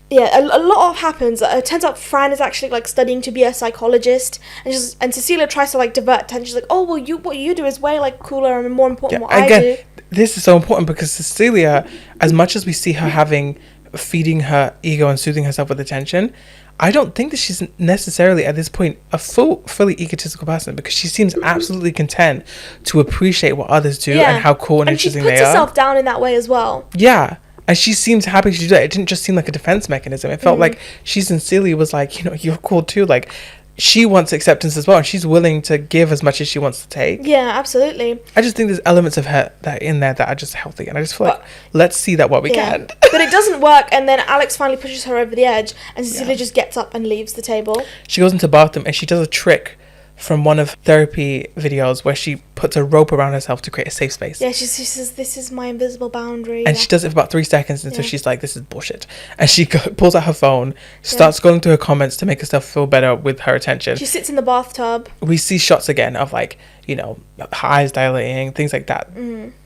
Yeah, a lot happens. It turns out Fran is actually like studying to be a psychologist, and Cecilia tries to like divert attention. She's like, oh well, what you do is way like cooler and more important than what I do. This is so important because Cecilia, as much as we see her feeding her ego and soothing herself with attention, I don't think that she's necessarily at this point a fully egotistical person, because she seems absolutely content to appreciate what others do and how cool and interesting they are. And she puts herself down in that way as well. Yeah. And she seems happy to do that. It didn't just seem like a defense mechanism. It felt like she sincerely was like, you know, you're cool too. Like, she wants acceptance as well, and she's willing to give as much as she wants to take. Yeah, absolutely. I just think there's elements of her that are in there that are just healthy, and I just feel like let's see that what we can. But it doesn't work, and then Alex finally pushes her over the edge, and Cecilia just gets up and leaves the table. She goes into the bathroom and she does a trick from one of therapy videos where she puts a rope around herself to create a safe space. Yeah, she says, "This is my invisible boundary." And she does it for about 3 seconds until she's like, this is bullshit. And she pulls out her phone, starts going through her comments to make herself feel better with her attention. She sits in the bathtub. We see shots again of like, you know, her eyes dilating, things like that.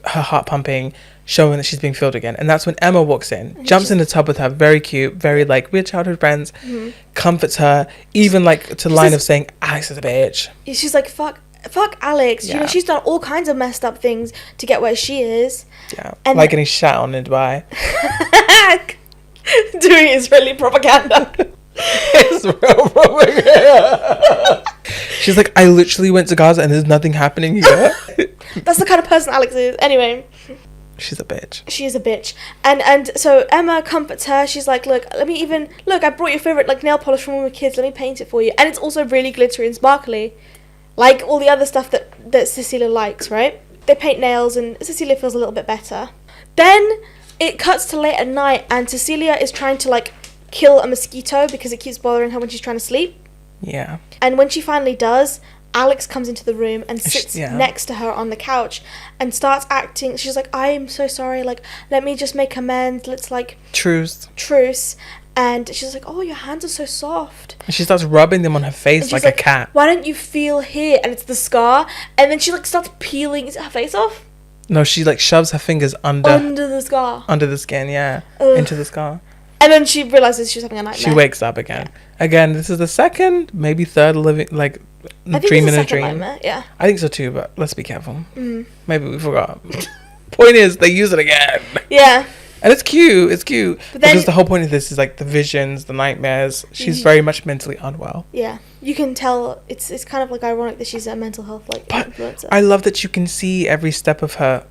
Her heart pumping, showing that she's being filled again. And that's when Emma walks in, jumps in the tub with her, very cute, very like, we're childhood friends, comforts her, even like to the line of saying, Alex is a bitch. She's like, fuck Alex. You know, she's done all kinds of messed up things to get where she is. Yeah, and like getting shat on in Dubai. Doing Israeli propaganda. Israel propaganda. She's like, I literally went to Gaza and there's nothing happening here. That's the kind of person Alex is. Anyway. She's a bitch. She is a bitch. And so Emma comforts her. She's like, look, I brought your favourite like nail polish from when we were kids. Let me paint it for you. And it's also really glittery and sparkly. Like all the other stuff that Cecilia likes, right? They paint nails and Cecilia feels a little bit better. Then it cuts to late at night and Cecilia is trying to like kill a mosquito because it keeps bothering her when she's trying to sleep. Yeah. And when she finally does, Alex comes into the room and sits next to her on the couch and starts acting. She's like, I am so sorry. Like, let me just make amends. Let's like... Truce. And she's like, oh, your hands are so soft. And she starts rubbing them on her face like a cat. Why don't you feel here? And it's the scar. And then she like starts peeling her face off. No, she like shoves her fingers under the scar. Under the skin, into the scar. And then she realizes she's having a nightmare. She wakes up again. Again, this is the second, maybe third living, like, dream in a dream. Nightmare, yeah. I think so too, but let's be careful. Maybe we forgot. Point is, they use it again. Yeah. And it's cute. It's cute. But then, because the whole point of this is like the visions, the nightmares. She's very much mentally unwell. Yeah. You can tell it's kind of like ironic that she's a mental health like influencer. I love that you can see every step of her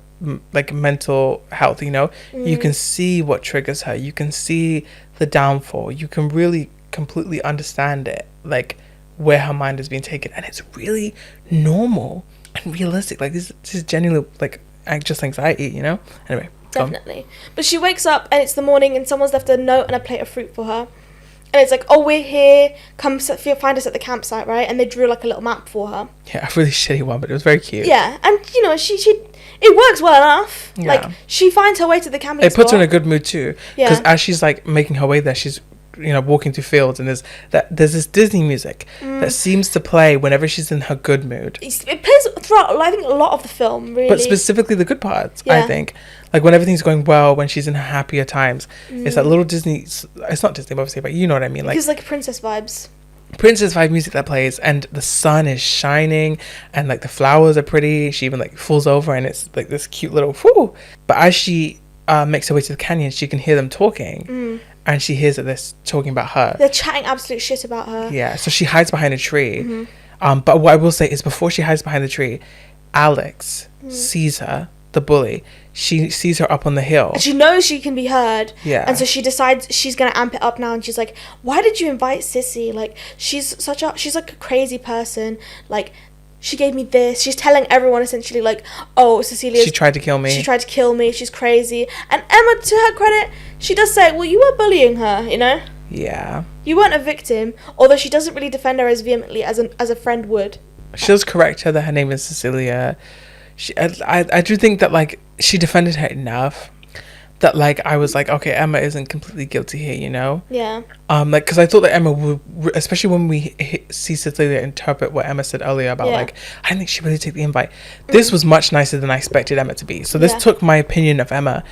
like mental health, you know. You can see what triggers her. You can see the downfall. You can really completely understand it, like where her mind is being taken, and it's really normal and realistic. Like this is genuinely like just anxiety, you know. Anyway. Definitely. But she wakes up and it's the morning and someone's left a note and a plate of fruit for her. And it's like, oh, we're here. Come find us at the campsite, right? And they drew like a little map for her. Yeah, a really shitty one, but it was very cute. Yeah, and you know, she it works well enough. Yeah. Like she finds her way to the camping spot. It puts her in a good mood too. Yeah. Because as she's like making her way there, she's walking through fields, and there's this Disney music that seems to play whenever she's in her good mood. It plays throughout, I think, a lot of the film, really. But specifically the good parts, I think. Like when everything's going well, when she's in her happier times, it's that little Disney. It's not Disney, obviously, but you know what I mean. Like it's like princess vibes. Princess vibe music that plays, and the sun is shining, and like the flowers are pretty. She even like falls over, and it's like this cute little whoo. But as she makes her way to the canyon, she can hear them talking. And she hears that they're talking about her. They're chatting absolute shit about her. Yeah, so she hides behind a tree. But what I will say is before she hides behind the tree, Alex sees her, the bully. She sees her up on the hill. And she knows she can be heard. Yeah. And so she decides she's going to amp it up now. And she's like, why did you invite Sissy? Like, she's like a crazy person. Like, she gave me this. She's telling everyone essentially like, oh, Cecilia. She tried to kill me. She tried to kill me. She's crazy. And Emma, to her credit, she does say, well, you were bullying her, you know? Yeah. You weren't a victim, although she doesn't really defend her as vehemently as a friend would. She does correct her that her name is Cecilia. I do think that like she defended her enough that like I was like, okay, Emma isn't completely guilty here, you know? Yeah. Like because I thought that Emma would, especially when we see Cecilia interpret what Emma said earlier about like, I didn't think she really took the invite. This was much nicer than I expected Emma to be. So this took my opinion of Emma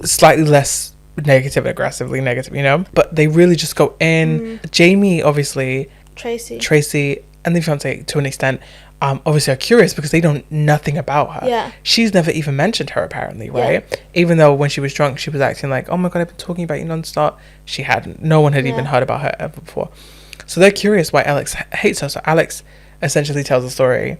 slightly less negative, aggressively negative, you know? But they really just go in. Jamie, obviously. Tracy, and the fiance to an extent. Obviously are curious because they know nothing about her. Yeah. She's never even mentioned her apparently, right? Yeah. Even though when she was drunk, she was acting like, oh my God, I've been talking about you nonstop. She hadn't. No one had even heard about her ever before. So they're curious why Alex hates her. So Alex essentially tells the story.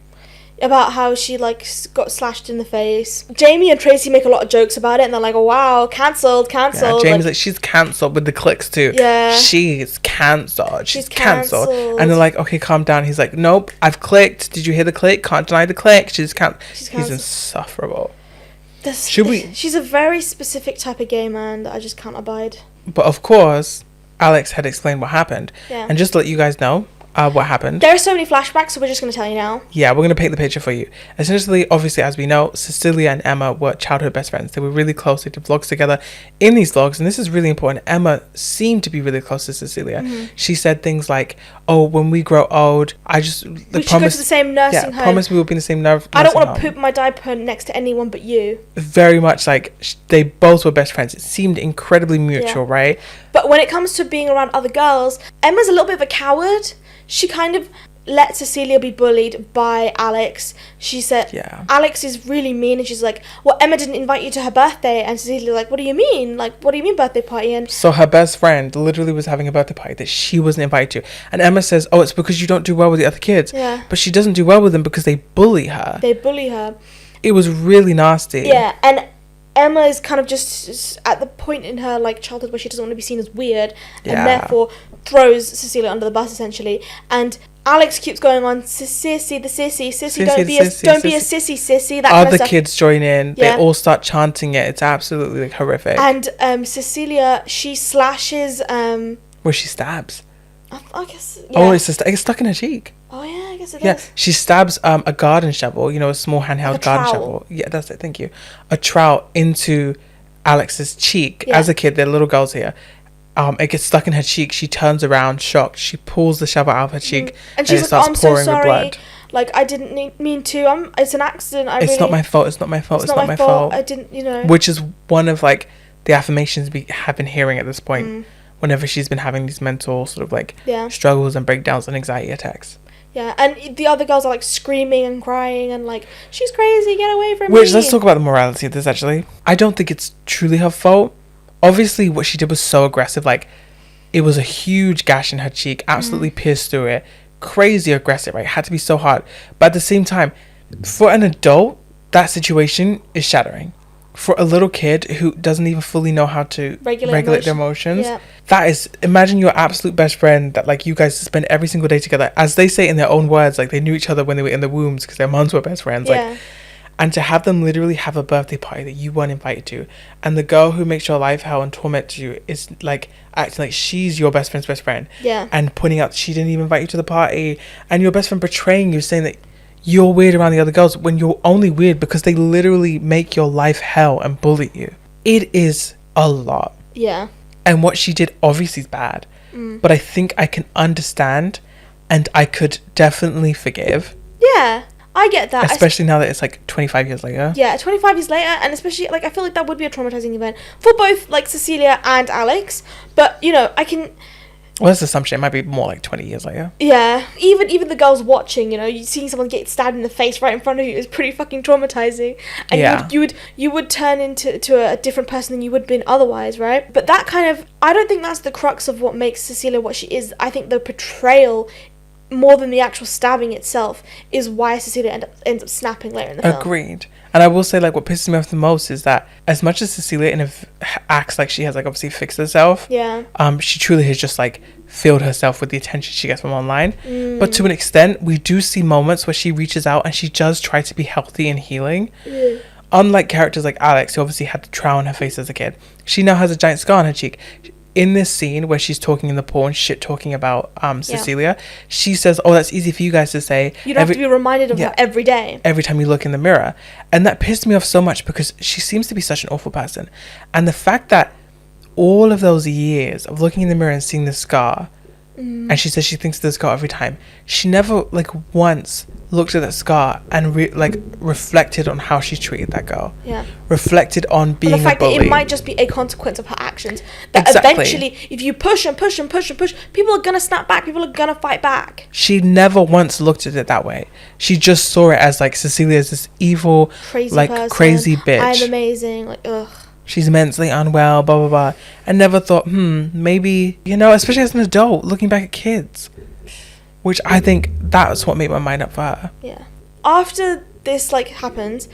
about how she like got slashed in the face. Jamie and Tracy make a lot of jokes about it, and they're like, "Oh wow, cancelled." Yeah, Jamie's like, she's cancelled with the clicks too. Yeah, she's cancelled. She's cancelled. cancelled. And they're like, okay, calm down. He's like, nope, I've clicked. Did you hear the click? Can't deny the click. She's cancelled. He's insufferable. She's a very specific type of gay man that I just can't abide. But of course, Alex had explained what happened. Yeah. And just to let you guys know what happened. There are so many flashbacks, so we're just going to tell you now. Yeah, we're going to paint the picture for you. Essentially, obviously, as we know, Cecilia and Emma were childhood best friends. They were really close. They did vlogs together. In these vlogs, and this is really important, Emma seemed to be really close to Cecilia. Mm-hmm. She said things like, oh, when we grow old, I just... we should go to the same nursing home. Promise we will be in the same nursing home. I don't want to poop my diaper next to anyone but you. Very much like they both were best friends. It seemed incredibly mutual, right? But when it comes to being around other girls, Emma's a little bit of a coward. She kind of let Cecilia be bullied by Alex. She said, Alex is really mean, and she's like, well, Emma didn't invite you to her birthday. And Cecilia's like, what do you mean? Like, what do you mean birthday party? And so her best friend literally was having a birthday party that she wasn't invited to. And Emma says, oh, it's because you don't do well with the other kids. Yeah. But she doesn't do well with them because they bully her. It was really nasty. Yeah, and Emma is kind of just at the point in her like childhood where she doesn't want to be seen as weird, and therefore throws Cecilia under the bus essentially. And Alex keeps going on, sissy, the sissy, don't be a sissy. That other kids join in. They all start chanting it. It's absolutely like horrific. And Cecilia, she slashes. Where she stabs. I guess. Yeah. Oh, it's stuck in her cheek. Oh yeah, I guess it does. Yeah, she stabs a garden shovel. You know, a small handheld garden shovel. Yeah, that's it. Thank you. A trowel into Alex's cheek. Yeah. As a kid, they're little girls here. It gets stuck in her cheek. She turns around, shocked. She pulls the shovel out of her cheek, and she's it like, starts I'm pouring so sorry. with blood. Like, I didn't mean to. It's an accident. It's not my fault. It's not my fault. It's not my fault. I didn't, you know. Which is one of like the affirmations we have been hearing at this point. Whenever she's been having these mental sort of like struggles and breakdowns and anxiety attacks. Yeah, and the other girls are like screaming and crying and like, she's crazy, get away from me. Which, let's talk about the morality of this actually. I don't think it's truly her fault. Obviously, what she did was so aggressive. Like, it was a huge gash in her cheek, absolutely pierced through it. Crazy aggressive, right? Had to be so hard. But at the same time, for an adult, that situation is shattering. For a little kid who doesn't even fully know how to regulate their emotions, that is, imagine your absolute best friend that like you guys spend every single day together, as they say in their own words, like they knew each other when they were in the wombs because their moms were best friends, like, and to have them literally have a birthday party that you weren't invited to, and the girl who makes your life hell and torments you is like acting like she's your best friend's best friend, and pointing out she didn't even invite you to the party, and your best friend betraying you, saying that you're weird around the other girls when you're only weird because they literally make your life hell and bully you. It is a lot. Yeah. And what she did obviously is bad. But I think I can understand and I could definitely forgive. Yeah, I get that. Especially now that it's like 25 years later. Yeah, 25 years later, and especially like I feel like that would be a traumatizing event for both like Cecilia and Alex. But you know, I can... Well, that's assumption. It might be more like 20 years later. Yeah. Even the girls watching, you know, you seeing someone get stabbed in the face right in front of you is pretty fucking traumatizing. And you would turn into a different person than you would have been otherwise, right? But that kind of... I don't think that's the crux of what makes Cecilia what she is. I think the portrayal, more than the actual stabbing itself, is why Cecilia ends up snapping later in the film. Agreed. And I will say, like, what pisses me off the most is that as much as Cecilia acts like she has, like, obviously fixed herself, she truly has just, like, filled herself with the attention she gets from online. But to an extent, we do see moments where she reaches out and she does try to be healthy and healing. Unlike characters like Alex, who obviously had the trowel on her face as a kid, she now has a giant scar on her cheek. In this scene where she's talking in the pool and shit talking about Cecilia, she says, oh, that's easy for you guys to say. You don't have to be reminded of her every day. Every time you look in the mirror. And that pissed me off so much because she seems to be such an awful person. And the fact that all of those years of looking in the mirror and seeing the scar, and she says she thinks of the scar every time, she never like once looked at that scar and reflected on how she treated that girl. Reflected on being a bully. The fact that it might just be a consequence of her actions. That eventually, if you push and push and push and push, people are gonna snap back. People are gonna fight back. She never once looked at it that way. She just saw it as like Cecilia is this evil, crazy bitch. I'm amazing. Like, ugh. She's mentally unwell, blah, blah, blah. And never thought, maybe, you know, especially as an adult, looking back at kids. Which I think that's what made my mind up for her. Yeah. after this like happens,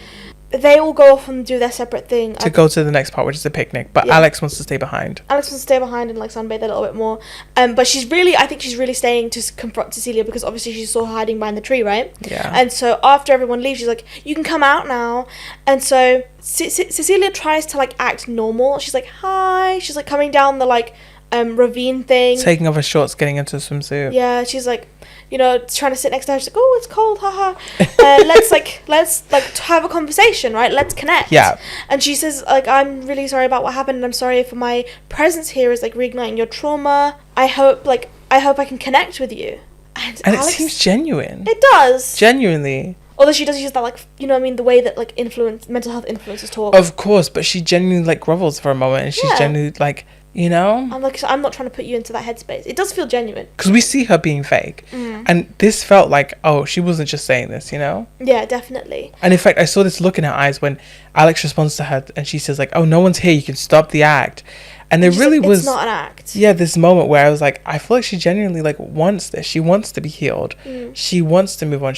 they all go off and do their separate thing to go to the next part, which is the picnic. But Alex wants to stay behind. Alex wants to stay behind and like sunbathe a little bit more. But I think she's really staying to confront Cecilia, because obviously she saw her hiding behind the tree, right? Yeah. And so after everyone leaves, she's like, you can come out now. And so Cecilia tries to like act normal. She's like, hi. She's like coming down the like ravine thing, taking off her shorts, getting into a swimsuit. Yeah, she's like, you know, trying to sit next to her. She's like, oh, it's cold, haha. let's have a conversation, right? Let's connect. Yeah. And she says, like, I'm really sorry about what happened, and I'm sorry for my presence here is like reigniting your trauma. I hope I can connect with you. And Alex, it seems genuine. It does. Genuinely. Although she does use that, like, you know what I mean, the way that like mental health influencers talk. Of course, but she genuinely like grovels for a moment, and she's genuinely like, you know, I'm not trying to put you into that headspace. It does feel genuine, because we see her being fake, and this felt like, oh, she wasn't just saying this, you know. Yeah, definitely. And in fact, I saw this look in her eyes when Alex responds to her, and she says like, oh, no one's here, you can stop the act. And there really was, it's not an act. Yeah, this moment where I was like, I feel like she genuinely like wants this. She wants to be healed. She wants to move on.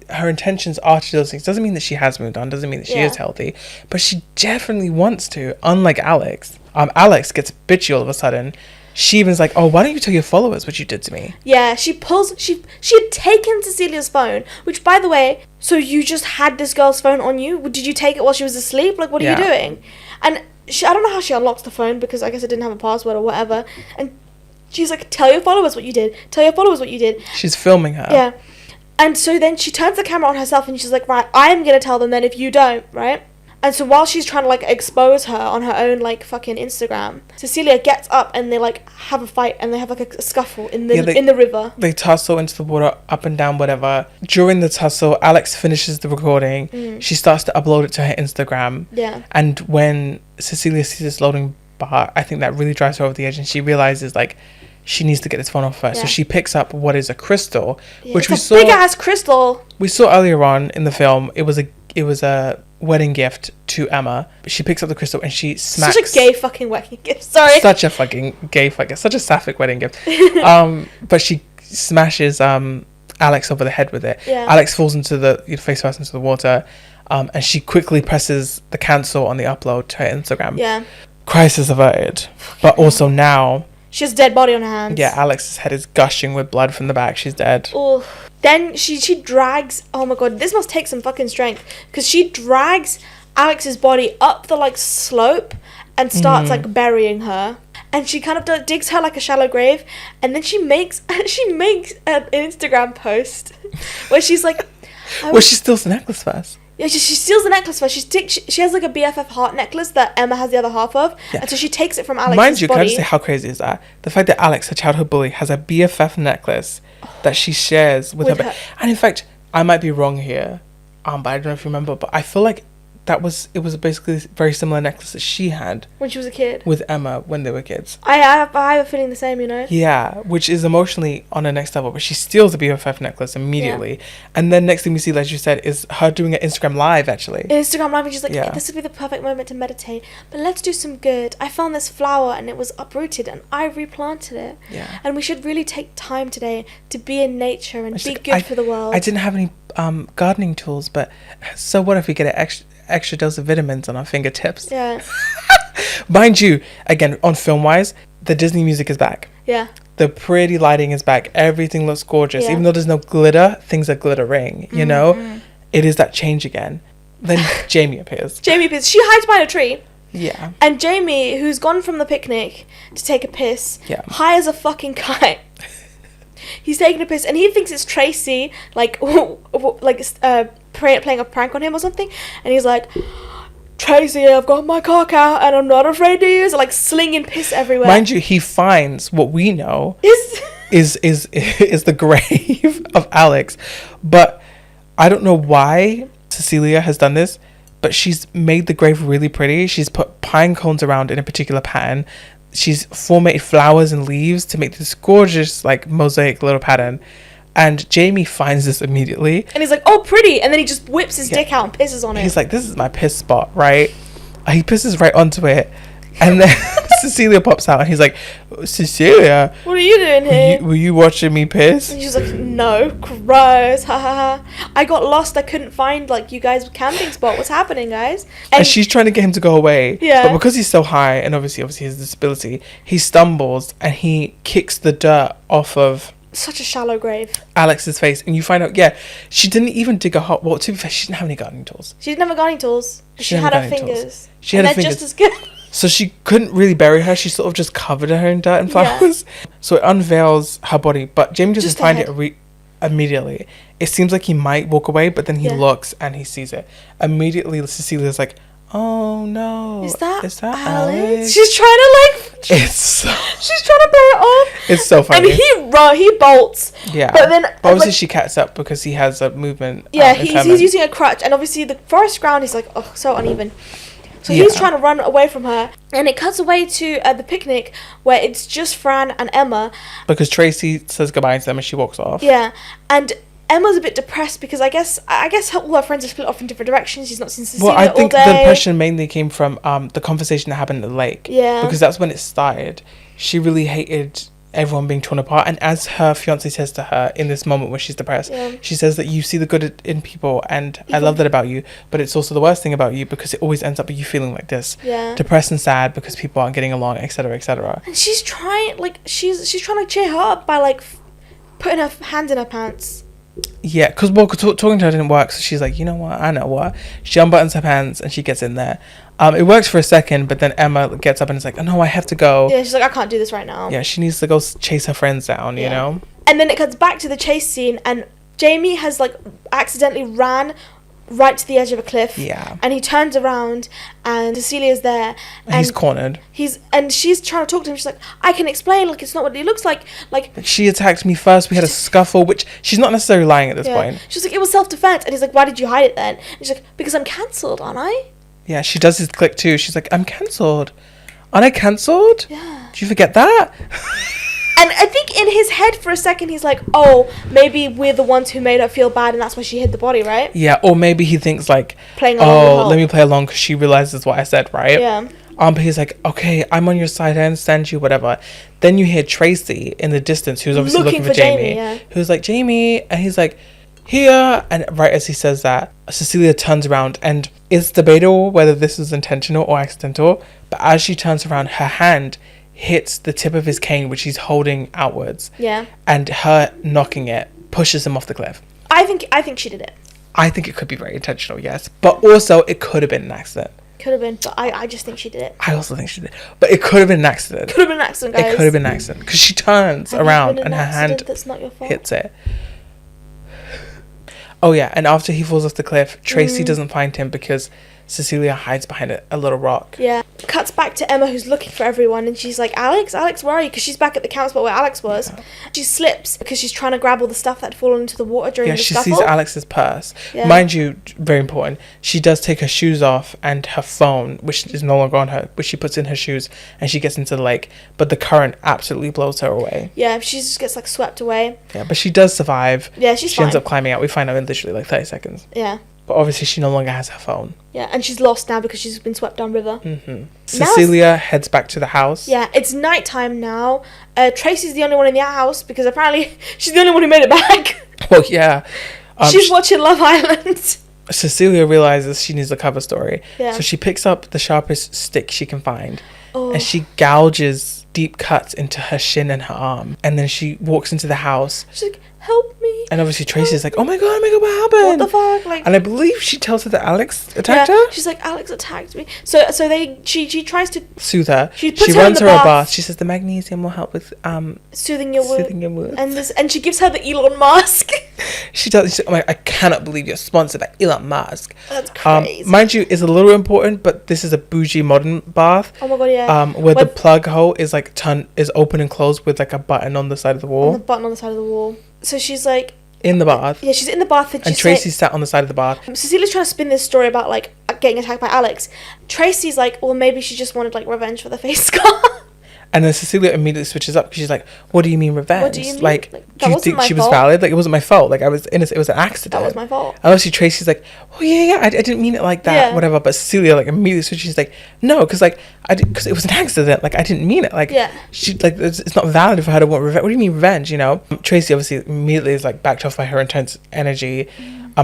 Her intentions are to do those things. Doesn't mean that she has moved on. Doesn't mean that she is healthy. But she definitely wants to, unlike Alex. Alex gets bitchy all of a sudden. She even's like, oh, why don't you tell your followers what you did to me? Yeah, she had taken Cecilia's phone, which, by the way, so you just had this girl's phone on you? Did you take it while she was asleep? Like, what are you doing? And I don't know how she unlocks the phone, because I guess it didn't have a password or whatever. And she's like, tell your followers what you did. Tell your followers what you did. She's filming her. Yeah. And so then she turns the camera on herself and she's like, right, I'm going to tell them then if you don't, right? And so while she's trying to, like, expose her on her own, like, fucking Instagram, Cecilia gets up and they, like, have a fight and they have, like, a scuffle in the river. They tussle into the water, up and down, whatever. During the tussle, Alex finishes the recording. She starts to upload it to her Instagram. Yeah. And when Cecilia sees this loading bar, I think that really drives her over the edge, and she realizes, like, she needs to get this phone off first. So she picks up what is a crystal, which we saw. Big ass crystal. We saw earlier on in the film. It was a wedding gift to Emma. She picks up the crystal and she smacks. Such a gay fucking wedding gift. Sorry. Such a fucking gay fucking. Such a sapphic wedding gift. But she smashes Alex over the head with it. Yeah. Alex falls into face first into the water, and she quickly presses the cancel on the upload to her Instagram. Yeah. Crisis averted. But also now, she has a dead body on her hands. Yeah, Alex's head is gushing with blood from the back. She's dead. Oh. Then she drags... Oh my god, this must take some fucking strength. Because she drags Alex's body up the, like, slope and starts, like, burying her. And she kind of digs her, like, a shallow grave. And then she makes an Instagram post where she's like... she steals the necklace first. Yeah, she steals the necklace first. She has like a BFF heart necklace that Emma has the other half of, and so she takes it from Alex's body. Mind you, can I just say how crazy is that? The fact that Alex, her childhood bully, has a BFF necklace that she shares with her. And in fact, I might be wrong here, but I don't know if you remember, but I feel like it was basically a very similar necklace that she had when she was a kid with Emma when they were kids. I have a feeling the same, you know. Yeah, which is emotionally on a next level. But she steals the BFF necklace immediately, and then next thing we see, like you said, is her doing an Instagram live. Actually, Instagram live, and she's like, "This would be the perfect moment to meditate, but let's do some good. I found this flower and it was uprooted, and I replanted it. Yeah, and we should really take time today to be in nature and be good for the world. I didn't have any gardening tools, but so what if we get an extra dose of vitamins on our fingertips?" Yeah. Mind you, again, on film wise, the Disney music is back. Yeah. The pretty lighting is back. Everything looks gorgeous. Even though there's no glitter, things are glittering, you know? It is that change again. Then Jamie appears. She hides behind a tree. Yeah. And Jamie, who's gone from the picnic to take a piss, hires a fucking kite. He's taking a piss, and he thinks it's Tracy, playing a prank on him or something. And he's like, "Tracy, I've got my cock out, and I'm not afraid to use it," like slinging piss everywhere. Mind you, he finds what we know is the grave of Alex, but I don't know why Cecilia has done this, but she's made the grave really pretty. She's put pine cones around in a particular pattern. She's formatted flowers and leaves to make this gorgeous, like, mosaic little pattern. And Jamie finds this immediately. And he's like, "Oh, pretty." And then he just whips his dick out and pisses on it. He's like, "This is my piss spot," right? He pisses right onto it. And then Cecilia pops out and he's like, Cecilia, What are you doing here? were you watching me piss? And she's like, no, gross, ha ha ha. I got lost, I couldn't find, like, you guys' camping spot. What's happening, guys? And she's trying to get him to go away. Yeah. But because he's so high, and obviously his disability, he stumbles and he kicks the dirt off of such a shallow grave. Alex's face. And you find out, yeah, she didn't even dig a hole. Well, to be fair, she didn't have any gardening tools. She didn't have gardening tools. She didn't had have her gardening tools. fingers. She had her fingers. Just as good. So she couldn't really bury her. She sort of just covered her in dirt and flowers. Yeah. So it unveils her body. But Jamie doesn't find it immediately. It seems like he might walk away, but then he looks and he sees it. Immediately, Cecilia's like, oh no. Is that Alex? She's trying to she's trying to play it off. It's so funny. And he bolts. Yeah. But then obviously she catches up because he has a movement. Yeah, he's using a crutch, and obviously the forest ground is like, oh, so uneven. So he's trying to run away from her, and it cuts away to the picnic where it's just Fran and Emma. Because Tracy says goodbye to them and she walks off. Yeah, and Emma's a bit depressed because I guess all her friends are split off in different directions. She's not seen Cecilia all day. Well, I think the depression mainly came from the conversation that happened at the lake. Yeah. Because that's when it started. She really hated everyone being torn apart, and as her fiance says to her in this moment where she's depressed, she says that you see the good in people, and I love that about you, but it's also the worst thing about you because it always ends up with you feeling like this, depressed and sad because people aren't getting along, etc., etc. And she's trying to cheer her up by like putting her hands in her pants. Yeah, because talking to her didn't work, so she's like, you know what, I know what. She unbuttons her pants and she gets in there. It works for a second, but then Emma gets up and is like, oh no, I have to go. Yeah, she's like, I can't do this right now. Yeah, she needs to go chase her friends down, you know? And then it cuts back to the chase scene, and Jamie has like accidentally ran right to the edge of a cliff. Yeah. And he turns around and Cecilia's there. And he's cornered. And she's trying to talk to him. She's like, I can explain, like, it's not what it looks like. Like, she attacked me first. We had a scuffle, which she's not necessarily lying at this point. She's like, it was self-defense. And he's like, why did you hide it then? And she's like, because I'm cancelled, aren't I? Yeah, she does his click too. She's like, I'm cancelled. Aren't I cancelled? Yeah. Did you forget that? And I think in his head for a second, he's like, oh, maybe we're the ones who made her feel bad and that's why she hid the body, right? Yeah, or maybe he thinks like, playing along let me play along because she realizes what I said, right? Yeah. But he's like, okay, I'm on your side, I understand you, whatever. Then you hear Tracy in the distance, who's obviously looking for Jamie. Who's like, Jamie, and he's like, here. And right as he says that, Cecilia turns around, and it's debatable whether this is intentional or accidental, but as she turns around, her hand hits the tip of his cane, which he's holding outwards. Yeah. And her knocking it pushes him off the cliff. I think she did it. I think it could be very intentional, yes. But also, it could have been an accident. Could have been, but I just think she did it. I also think she did. But it could have been an accident. Could have been an accident, guys. It could have been an accident. Because she turns around and her hand that's not your fault. hits it. Oh, yeah. And after he falls off the cliff, Tracy doesn't find him because Cecilia hides behind a little rock. Yeah. Cuts back to Emma, who's looking for everyone, and she's like, Alex, where are you? Because she's back at the camp spot where Alex was. Yeah. She slips because she's trying to grab all the stuff that had fallen into the water during the scuffle. Yeah, she sees Alex's purse. Yeah. Mind you, very important, she does take her shoes off and her phone, which is no longer on her, which she puts in her shoes, and she gets into the lake. But the current absolutely blows her away. Yeah, she just gets like swept away. Yeah, but she does survive. Yeah, she ends up climbing out. We find out in literally like 30 seconds. Yeah. But obviously she no longer has her phone. Yeah, and she's lost now because she's been swept downriver. Mm-hmm. Cecilia heads back to the house. Yeah, it's nighttime now. Tracy's the only one in the house because apparently she's the only one who made it back. Well, yeah. She's watching Love Island. Cecilia realizes she needs a cover story. Yeah. So she picks up the sharpest stick she can find. And she gouges deep cuts into her shin and her arm. And then she walks into the house. She's like, help me. And obviously Tracy's like, oh my god, what happened? What the fuck? Like, and I believe she tells her that Alex attacked her. She's like, Alex attacked me. So she tries to soothe her. She runs her a bath. She says the magnesium will help with soothing your wounds. And she gives her the Elon Musk. She's like, oh my, I cannot believe you're sponsored by Elon Musk. That's crazy. Mind you, it's a little important, but this is a bougie modern bath. Oh my god, yeah. Where the plug hole is like is open and closed with like a button on the side of the wall. And the button on the side of the wall. So she's like in the bath. Yeah, she's in the bath and Tracy's sat on the side of the bath. Cecilia's trying to spin this story about like getting attacked by Alex. Tracy's like, well, maybe she just wanted like revenge for the face scar. And then Cecilia immediately switches up because she's like, what do you mean revenge? What do you mean? Like, Like, do you think she was valid? Like, it wasn't my fault. Like, I was innocent. It was an accident. That was my fault. And obviously Tracy's like, oh yeah, I didn't mean it like that, Yeah. whatever. But Cecilia like immediately switches. She's like, no, because like because it was an accident. Like, I didn't mean it. Like, Yeah. she like it's not valid for her to want revenge. What do you mean revenge? You know, Tracy obviously immediately is like backed off by her intense energy.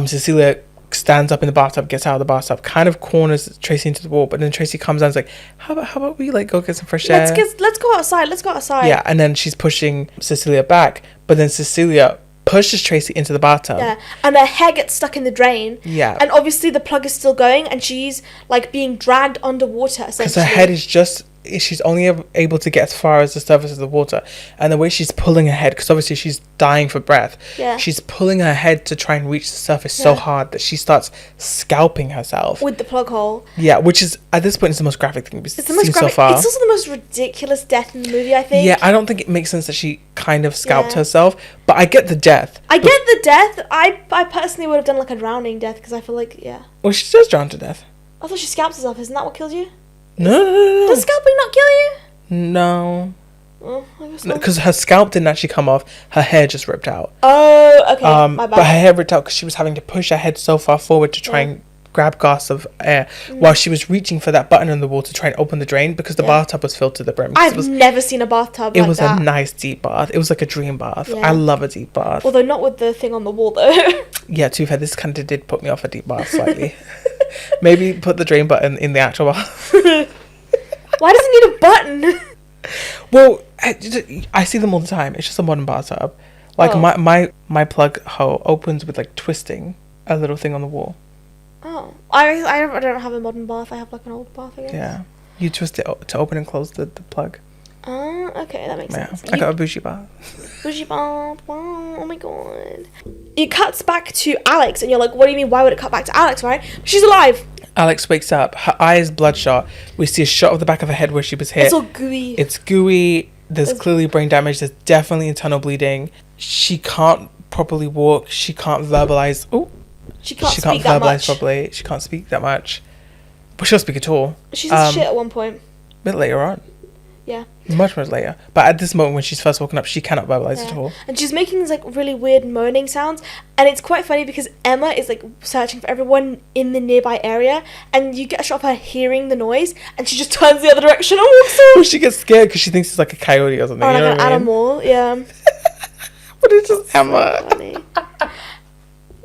Cecilia stands up in the bathtub, gets out of the bathtub, kind of corners Tracy into the wall, but then Tracy comes down and is like, how about we like go get some fresh air? Let's go outside. Yeah, and then she's pushing Cecilia back, but then Cecilia pushes Tracy into the bathtub. Yeah, and her hair gets stuck in the drain. Yeah. And obviously the plug is still going, and she's like being dragged underwater essentially. Because her head is she's only able to get as far as the surface of the water, and the way she's pulling her head, because obviously she's dying for breath, Yeah. she's pulling her head to try and reach the surface so hard that she starts scalping herself with the plug hole. Yeah, which is at this point is the most graphic thing we've It's the most seen graphic. so far. It's also the most ridiculous death in the movie, I think. Yeah, I don't think it makes sense that she kind of scalped Yeah. herself, but I get the death. I get the death. I personally would have done like a drowning death because I feel like Well, she does drown to death. I thought she scalped herself. Isn't that what kills you? No. Does scalping not kill you? No. Oh, I guess not. Because her scalp didn't actually come off. Her hair just ripped out. Oh, okay. My bad. But her hair ripped out because she was having to push her head so far forward to try and grab gasps of air while she was reaching for that button on the wall to try and open the drain because the bathtub was filled to the brim. I've never seen a bathtub It like was that. a nice deep bath. It was like a dream bath. Yeah. I love a deep bath. Although not with the thing on the wall though. Yeah, to be fair, this kind of did put me off a deep bath slightly. Maybe put the drain button in the actual bath. Why does it need a button? Well, I see them all the time. It's just a modern bathtub. Like my plug hole opens with like twisting a little thing on the wall. Oh, I don't have a modern bath. I have like an old bath, I guess. Yeah, you twist it to open and close the plug. Oh, okay, that makes sense. I got a bougie bath. Bougie bath. Wow, oh my god. It cuts back to Alex, and you're like, what do you mean? Why would it cut back to Alex? Right? She's alive. Alex wakes up. Her eye is bloodshot. We see a shot of the back of her head where she was hit. It's all gooey. It's gooey. There's clearly brain damage. There's definitely internal bleeding. She can't properly walk. She can't verbalize. Oh, she can't speak that much. properly. She can't speak that much. But she don't speak at all. She says shit at one point. A bit later on. Yeah. Much later. But at this moment when she's first woken up, she cannot verbalize at all. And she's making these like really weird moaning sounds. And it's quite funny because Emma is like searching for everyone in the nearby area. And you get a shot of her hearing the noise. And she just turns the other direction and walks off. Well, she gets scared because she thinks it's like a coyote or something. Or you know like what an I mean? animal, yeah. But it's just Emma. So funny.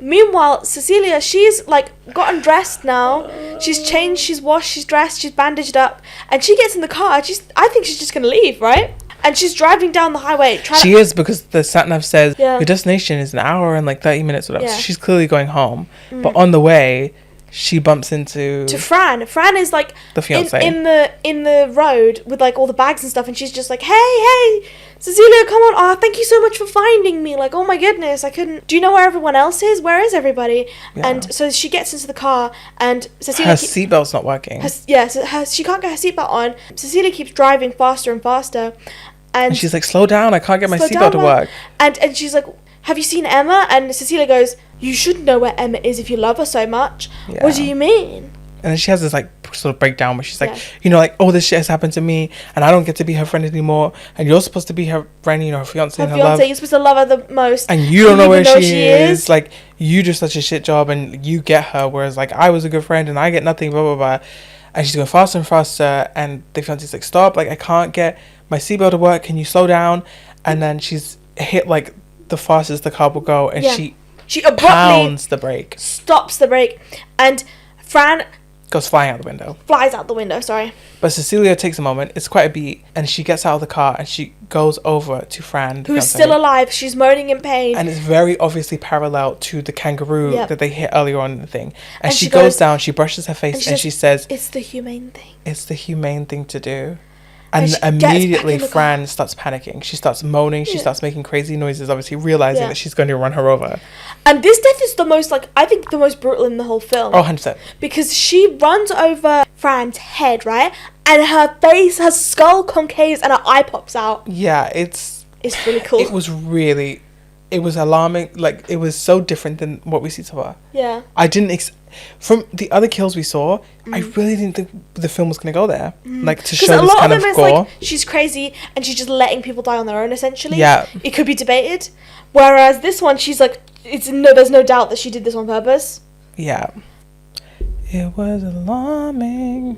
Meanwhile, Cecilia, she's like gotten dressed now. She's changed, she's washed, she's dressed, she's bandaged up, and she gets in the car. I think she's just gonna leave, right? And she's driving down the highway. She is, because the sat nav says Yeah. your destination is an hour and like 30 minutes or whatever. Yeah. So she's clearly going home. But on the way, she bumps into Fran. Fran is like the fiance in the road with like all the bags and stuff, and she's just like, hey, Cecilia, come on! Oh, thank you so much for finding me. Like, oh my goodness, I couldn't. Do you know where everyone else is? Where is everybody? Yeah. And so she gets into the car, and Cecilia. her seatbelt's not working. She can't get her seatbelt on. Cecilia keeps driving faster and faster, and she's like, slow down! I can't get my Slow seatbelt down, to man. work. And she's like, have you seen Emma? And Cecilia goes, you should know where Emma is if you love her so much. Yeah. What do you mean? And then she has this like sort of breakdown where she's like, Yeah. you know, like, oh, this shit has happened to me, and I don't get to be her friend anymore. And you're supposed to be her friend, you know, her fiance Her and her fiance, love. you're supposed to love her the most. And you don't know where even she is. Like, you do such a shit job, and you get her, whereas like I was a good friend and I get nothing. Blah blah blah. And she's going faster and faster, and the fiance's like, stop! Like, I can't get my seatbelt to work. Can you slow down? And then she's hit like the fastest the car will go, and she abruptly pounds the brake, stops the brake, and Fran goes flying out the window. flies out the window. Sorry. But Cecilia takes a moment. It's quite a beat, and she gets out of the car and she goes over to Fran, Who is fiancé, still alive? She's moaning in pain. and it's very obviously parallel to the kangaroo Yep. that they hit earlier on in the thing. And she she goes goes- down, she brushes her face, and she says, it's the humane thing. it's the humane thing to do. And And she gets back immediately in the Fran starts panicking. She starts moaning. She Yeah. starts making crazy noises, obviously realizing Yeah. that she's going to run her over. And this death is the most, like, I think the most brutal in the whole film. Oh, 100%. Because she runs over Fran's head, right? And her face, her skull concaves and her eye pops out. Yeah, it's really cool. It was alarming. Like, it was so different than what we see so far. Yeah. I didn't from the other kills we saw, I really didn't think the film was going to go there. Like, to show Because a this lot of kind them of is gore. like, she's crazy and she's just letting people die on their own, essentially. Yeah. It could be debated. Whereas this one, she's like, there's no doubt that she did this on purpose. Yeah. It was alarming.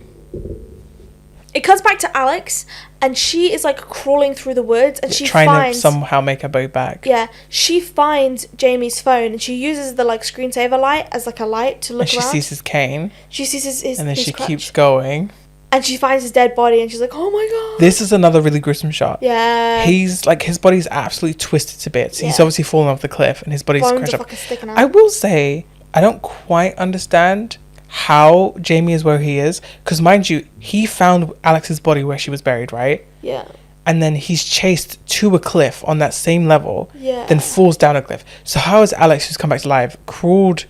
It cuts back to Alex, and she is like crawling through the woods, and she trying finds... to somehow make her way back. Yeah, she finds Jamie's phone, and she uses the like screensaver light as like a light to look And she around. sees his cane. She sees his And then his she crutch. keeps going. And she finds his dead body, and she's like, "Oh my god!" This is another really gruesome shot. Yeah. He's like, his body's absolutely twisted to bits. He's Yeah. obviously fallen off the cliff, and his body's Bones crushed are up. fucking sticking out. I will say, I don't quite understand how Jamie is where he is, because mind you, he found Alex's body where she was buried, right? Yeah. And then he's chased to a cliff on that same level, Yeah. then falls down a cliff. So how has Alex, who's come back to life, crawled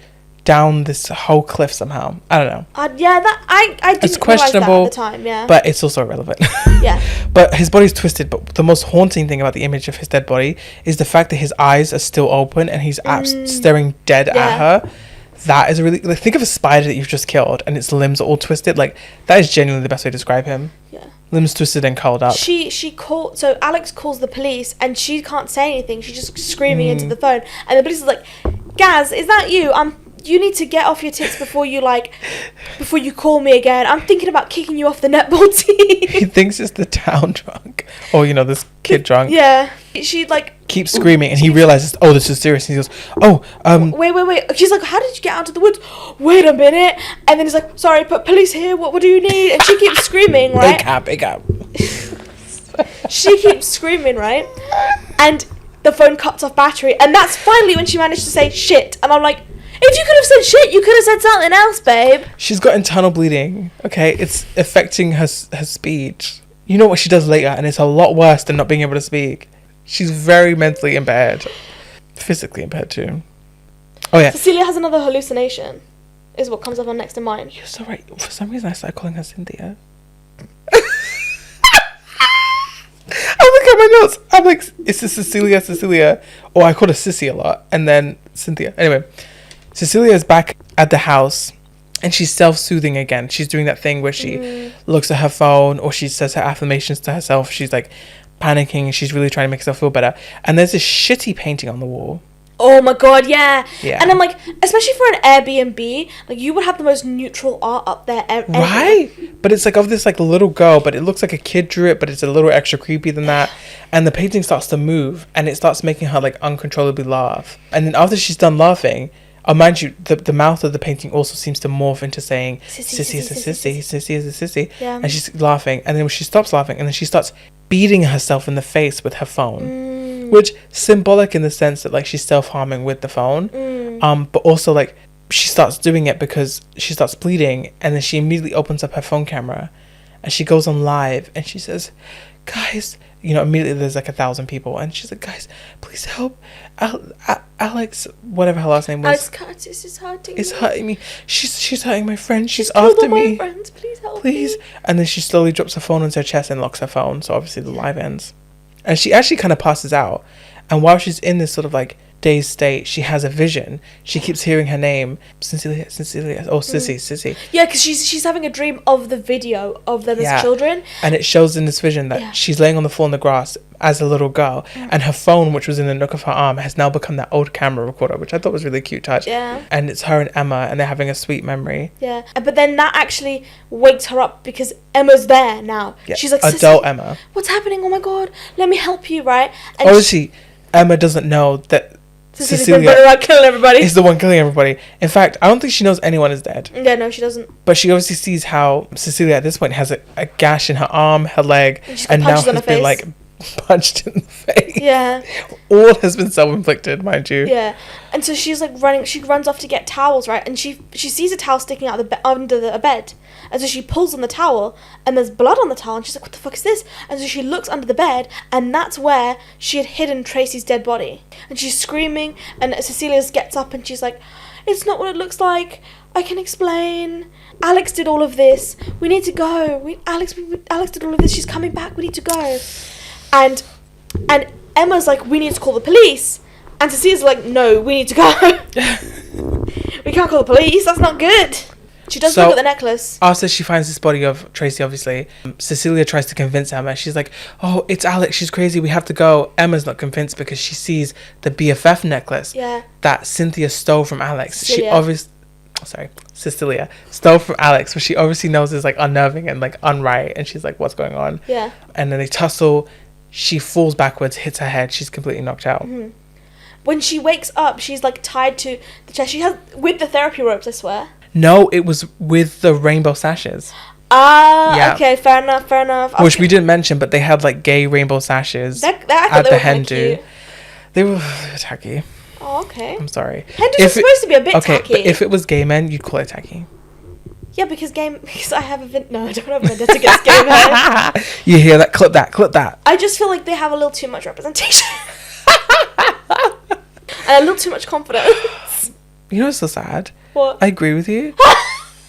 down this whole cliff somehow? I don't know. Yeah, that I didn't realize that at questionable, the time. Yeah. But it's also irrelevant. Yeah. But his body's twisted. But the most haunting thing about the image of his dead body is the fact that his eyes are still open and he's staring dead Yeah. at her. That is a really, like, think of a spider that you've just killed and its limbs are all twisted. Like, that is genuinely the best way to describe him. Yeah. Limbs twisted and curled up. So Alex calls the police, and she can't say anything. She's just screaming into the phone, and the police is like, "Gaz, is that you? You need to get off your tits before you call me again. I'm thinking about kicking you off the netball team." He thinks it's the town drunk. Or, this kid drunk. Yeah. She Keeps screaming, and he realizes, oh, this is serious. And he goes, wait. She's like, "How did you get out of the woods?" Wait a minute. And then he's like, "Sorry, but police here. What do you need?" And she keeps screaming, right? big up. She keeps screaming, right? And the phone cuts off battery, and that's finally when she managed to say shit. And I'm like, if you could have said shit, you could have said something else, babe. She's got internal bleeding, okay? It's affecting her speech. You know what she does later, and it's a lot worse than not being able to speak. She's very mentally impaired. Physically impaired, too. Oh, yeah. Cecilia has another hallucination, is what comes up on Next in Mine. You're so right. For some reason, I started calling her Cynthia. I look at my notes. I'm like, is this Cecilia? Or I call her Sissy a lot. And then Cynthia. Anyway, Cecilia is back at the house. And she's self-soothing again. She's doing that thing where she looks at her phone, or she says her affirmations to herself. She's like panicking. She's really trying to make herself feel better. And there's this shitty painting on the wall. Oh my god, yeah. Yeah. And I'm like, especially for an Airbnb, like, you would have the most neutral art up there ever. Right? But it's like of this like little girl, but it looks like a kid drew it, but it's a little extra creepy than that. And the painting starts to move, and it starts making her like uncontrollably laugh. And then after she's done laughing, mind you, the mouth of the painting also seems to morph into saying, "Sissy is a sissy, sissy is a sissy." Yeah. And she's laughing, and then when she stops laughing, and then she starts beating herself in the face with her phone. Which, symbolic in the sense that like she's self-harming with the phone. But also like she starts doing it because she starts bleeding, and then she immediately opens up her phone camera and she goes on live and she says, "Guys," immediately there's like 1,000 people, and she's like, "Guys, please help. Alex, whatever her last name was, Alex Curtis is hurting is me. hurting me. She's hurting my friend. She's killed after all my me. friends. Please help Please." me. And then she slowly drops her phone onto her chest and locks her phone. So obviously the live ends. And she actually kind of passes out. And while she's in this sort of like dazed state, she has a vision. She keeps hearing her name, Cecilia, oh, Sissy. Yeah, because she's having a dream of the video of them Yeah. as children. And it shows in this vision that she's laying on the floor in the grass as a little girl. And her phone, which was in the nook of her arm, has now become that old camera recorder, which I thought was a really cute touch. Yeah. And it's her and Emma, and they're having a sweet memory. Yeah. But then that actually wakes her up because Emma's there now. Yeah. She's like, adult "Sissy, Emma. what's happening? Oh my god, let me help you," right? And Obviously, Emma doesn't know that Cecilia's been running Cecilia around killing everybody. is the one killing everybody. In fact, I don't think she knows anyone is dead. Yeah, no, she doesn't. But she obviously sees how Cecilia at this point has a gash in her arm, her leg, And she's got and now punches on has her been face. like punched in the face. Yeah. All has been self-inflicted, mind you. Yeah. And so she's like running. She runs off to get towels, right? And she sees a towel sticking out under the bed. And so she pulls on the towel, and there's blood on the towel. And she's like, "What the fuck is this?" And so she looks under the bed, and that's where she had hidden Tracy's dead body. And she's screaming, and Cecilia gets up, and she's like, "It's not what it looks like. I can explain. Alex did all of this. We need to go. Alex did all of this. She's coming back. We need to go." And Emma's like, "We need to call the police." And Cecilia's like, "No, we need to go. We can't call the police. That's not good. She does look at the necklace. After she finds this body of Tracy, obviously, Cecilia tries to convince Emma. She's like, oh, it's Alex. She's crazy. We have to go. Emma's not convinced because she sees the BFF necklace that Cynthia stole from Alex. Cecilia stole from Alex, which she obviously knows is like unnerving and like unright. And she's like, what's going on? Yeah. And then they tussle. She falls backwards, hits her head. She's completely knocked out. Mm-hmm. When she wakes up, she's like tied to the chair. She has with the therapy ropes, I swear. No, it was with the rainbow sashes. Okay, fair enough. Which we didn't mention, but they had like gay rainbow sashes at the Hendu. They were tacky. Oh, okay. I'm sorry. Hendu's is supposed to be a bit tacky. But if it was gay men, you'd call it tacky. Yeah, because I have a I don't have a vendetta against gay men. You hear that? Clip that. I just feel like they have a little too much representation. And a little too much confidence. You know what's so sad? What? I agree with you.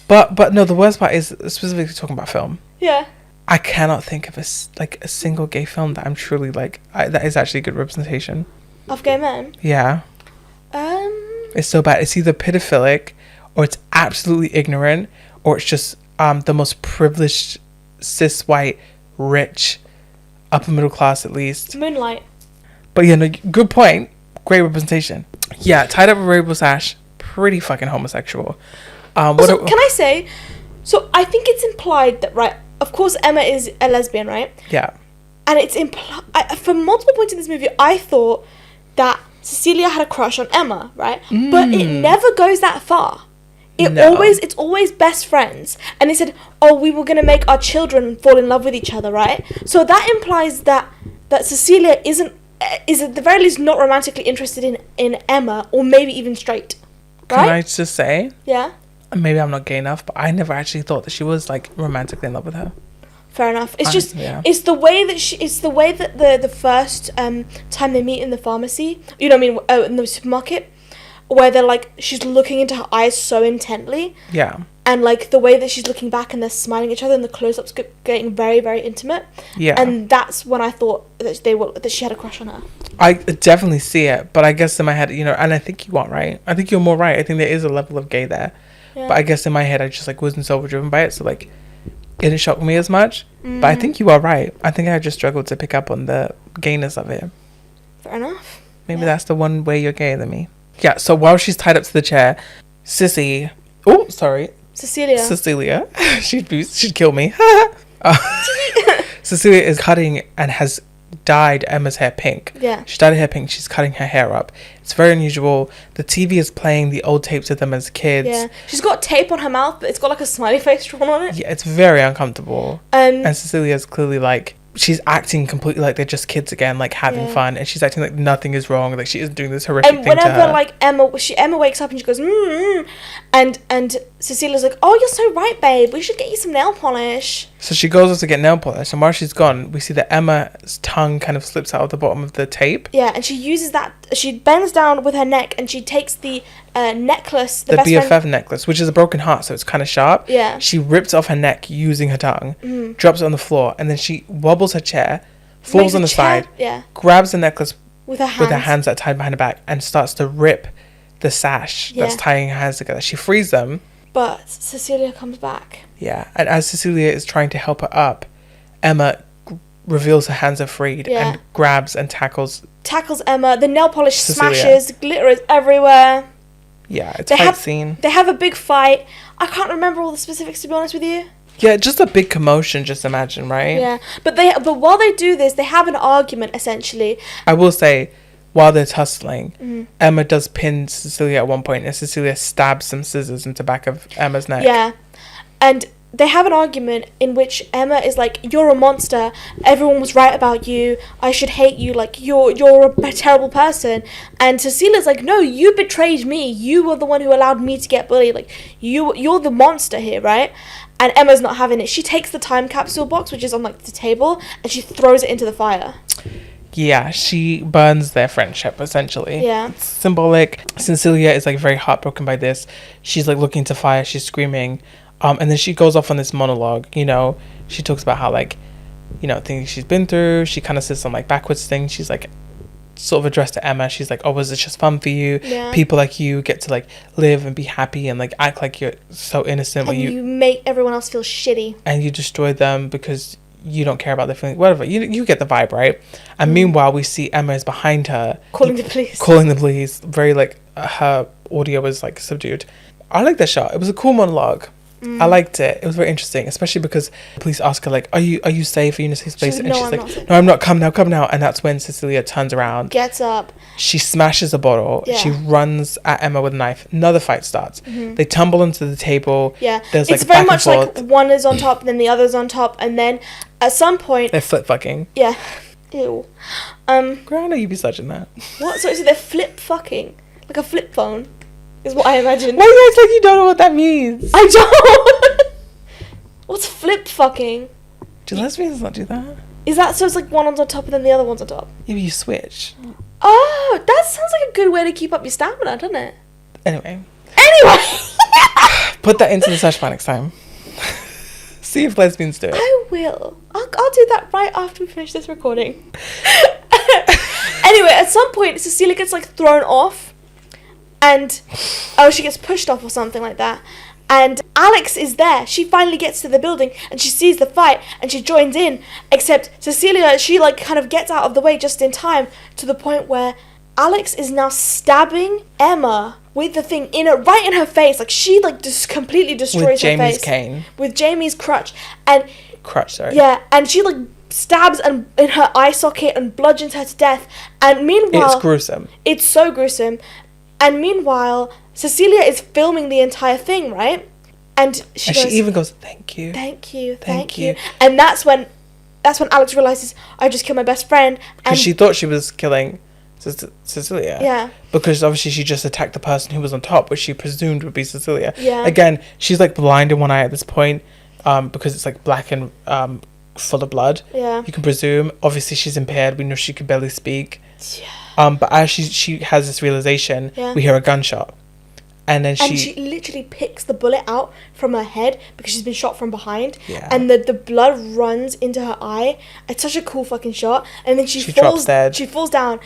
but no, the worst part is specifically talking about film. Yeah. I cannot think of a single gay film that I'm truly like that is actually good representation of gay men. Yeah. It's so bad. It's either pedophilic, or it's absolutely ignorant, or it's just the most privileged cis white rich upper middle class at least. Moonlight. But yeah, no, good point. Great representation. Yeah, tied up with rainbow sash. Pretty fucking homosexual. Also, can I say? So I think it's implied that, right? Of course, Emma is a lesbian, right? Yeah. And it's implied from multiple points in this movie. I thought that Cecilia had a crush on Emma, right? But it never goes that far. It's always best friends. And they said, oh, we were gonna make our children fall in love with each other, right? So that implies that Cecilia is at the very least not romantically interested in Emma, or maybe even straight. Right? Can I just say? Yeah. Maybe I'm not gay enough, but I never actually thought that she was like romantically in love with her. Fair enough. It's just it's the way that the first time they meet in the pharmacy, you know what I mean, in the supermarket, where they're like, she's looking into her eyes so intently. Yeah. And like the way that she's looking back and they're smiling at each other and the close-ups getting very, very intimate. Yeah. And that's when I thought that she had a crush on her. I definitely see it, but I guess in my head, and I think you are right. I think you're more right. I think there is a level of gay there. Yeah. But I guess in my head, I just like wasn't so overdriven by it, so like it didn't shock me as much. But I think you are right. I think I just struggled to pick up on the gayness of it. Fair enough. Maybe that's the one way you're gayer than me. Yeah. So while she's tied up to the chair, Cecilia. she'd kill me. Cecilia is cutting and has dyed Emma's hair pink. Yeah. She dyed her hair pink. She's cutting her hair up. It's very unusual. The TV is playing the old tapes of them as kids. Yeah. She's got tape on her mouth, but it's got like a smiley face drawn on it. Yeah, it's very uncomfortable. And Cecilia's clearly like, she's acting completely like they're just kids again, like having fun, and she's acting like nothing is wrong, like she isn't doing this horrific thing to her. And whenever like Emma wakes up and she goes and Cecilia's like, oh, you're so right, babe, we should get you some nail polish. So she goes up to get nail polish, and while she's gone, we see that Emma's tongue kind of slips out of the bottom of the tape. Yeah, and she uses that, she bends down with her neck and she takes the necklace, the BFF necklace, which is a broken heart, so it's kind of sharp. Yeah. She rips off her neck using her tongue, drops it on the floor, and then she wobbles her chair, falls on the side, grabs the necklace with her hands that are tied behind her back, and starts to rip the sash that's tying her hands together. She frees them. But Cecilia comes back. Yeah, and as Cecilia is trying to help her up, Emma reveals her hands are freed and grabs and tackles Emma. The nail polish smashes, glitter is everywhere. Yeah, it's a fight scene. They have a big fight. I can't remember all the specifics, to be honest with you. Yeah, just a big commotion, just imagine, right? Yeah, but while they do this, they have an argument, essentially. I will say, while they're tussling, Emma does pin Cecilia at one point, and Cecilia stabs some scissors into the back of Emma's neck. Yeah, and they have an argument in which Emma is like, you're a monster, everyone was right about you, I should hate you, like, you're a terrible person. And Cecilia's like, no, you betrayed me, you were the one who allowed me to get bullied, like, you're the monster here, right? And Emma's not having it. She takes the time capsule box, which is on like the table, and she throws it into the fire. Yeah, she burns their friendship, essentially. Yeah. It's symbolic. Cecilia is like very heartbroken by this. She's like looking to fire, she's screaming. And then she goes off on this monologue, she talks about how like, things she's been through. She kind of says some like backwards things. She's like, sort of addressed to Emma. She's like, oh, was it just fun for you? Yeah. People like you get to like live and be happy and like act like you're so innocent, And when you make everyone else feel shitty. and you destroy them because you don't care about their feelings, whatever. You get the vibe, right? And meanwhile, we see Emma is behind her Calling the police. calling the police. Very like her audio was like subdued. I like that shot. It was a cool monologue. I liked it. It was very interesting, especially because the police ask her like, are you safe? Are you in a safe space? She's And like, she's "No, I'm like, not safe." no, I'm not. Come now. And that's when Cecilia turns around. Gets up. She smashes a bottle. Yeah. She runs at Emma with a knife. Another fight starts. They tumble into the table. Yeah. There's It's like very back much and like forth. one is on top, then the other's on top, and then at some point, They're flip fucking. yeah. Ew. Girl, I know you'd be such in that. What? So they're flip fucking, like a flip phone, is what I imagine. Why you guys like you don't know what that means? I don't. What's flip fucking? Do lesbians not do that? Is that so? It's like one one's on top and then the other one's on top. Maybe you switch. Oh, that sounds like a good way to keep up your stamina, doesn't it? Anyway, Anyway, put that into the search bar next time. See if lesbians do it. I will. I'll do that right after we finish this recording. Anyway, at some point, Cecilia gets like thrown off, and she gets pushed off or something like that. And Alex is there. She finally gets to the building and she sees the fight and she joins in. Except Cecilia, she like kind of gets out of the way just in time to the point where Alex is now stabbing Emma with the thing right in her face. Like she like just completely destroys With her Jamie's face cane. with Jamie's crutch. And Crutch, sorry. yeah, and she like stabs in her eye socket and bludgeons her to death. And meanwhile, It's gruesome. it's so gruesome. And meanwhile, Cecilia is filming the entire thing, right? And she goes, she even goes, thank you. thank you. Thank you. And that's when Alex realizes, I just killed my best friend. Because And she thought she was killing Cecilia. yeah, Because obviously she just attacked the person who was on top, which she presumed would be Cecilia. Yeah. Again, she's like blind in one eye at this point, because it's like black and full of blood. yeah. You can presume. Obviously she's impaired. We know she could barely speak. Yeah. But as she has this realization, Yeah. we hear a gunshot. And then And she literally picks the bullet out from her head because she's been shot from behind. Yeah. And the blood runs into her eye. It's such a cool fucking shot. And then she drops falls dead. She falls down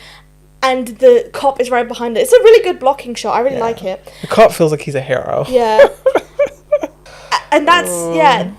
and the cop is right behind her. It's a really good blocking shot. I really Yeah. like it. The cop feels like he's a hero. Yeah. And that's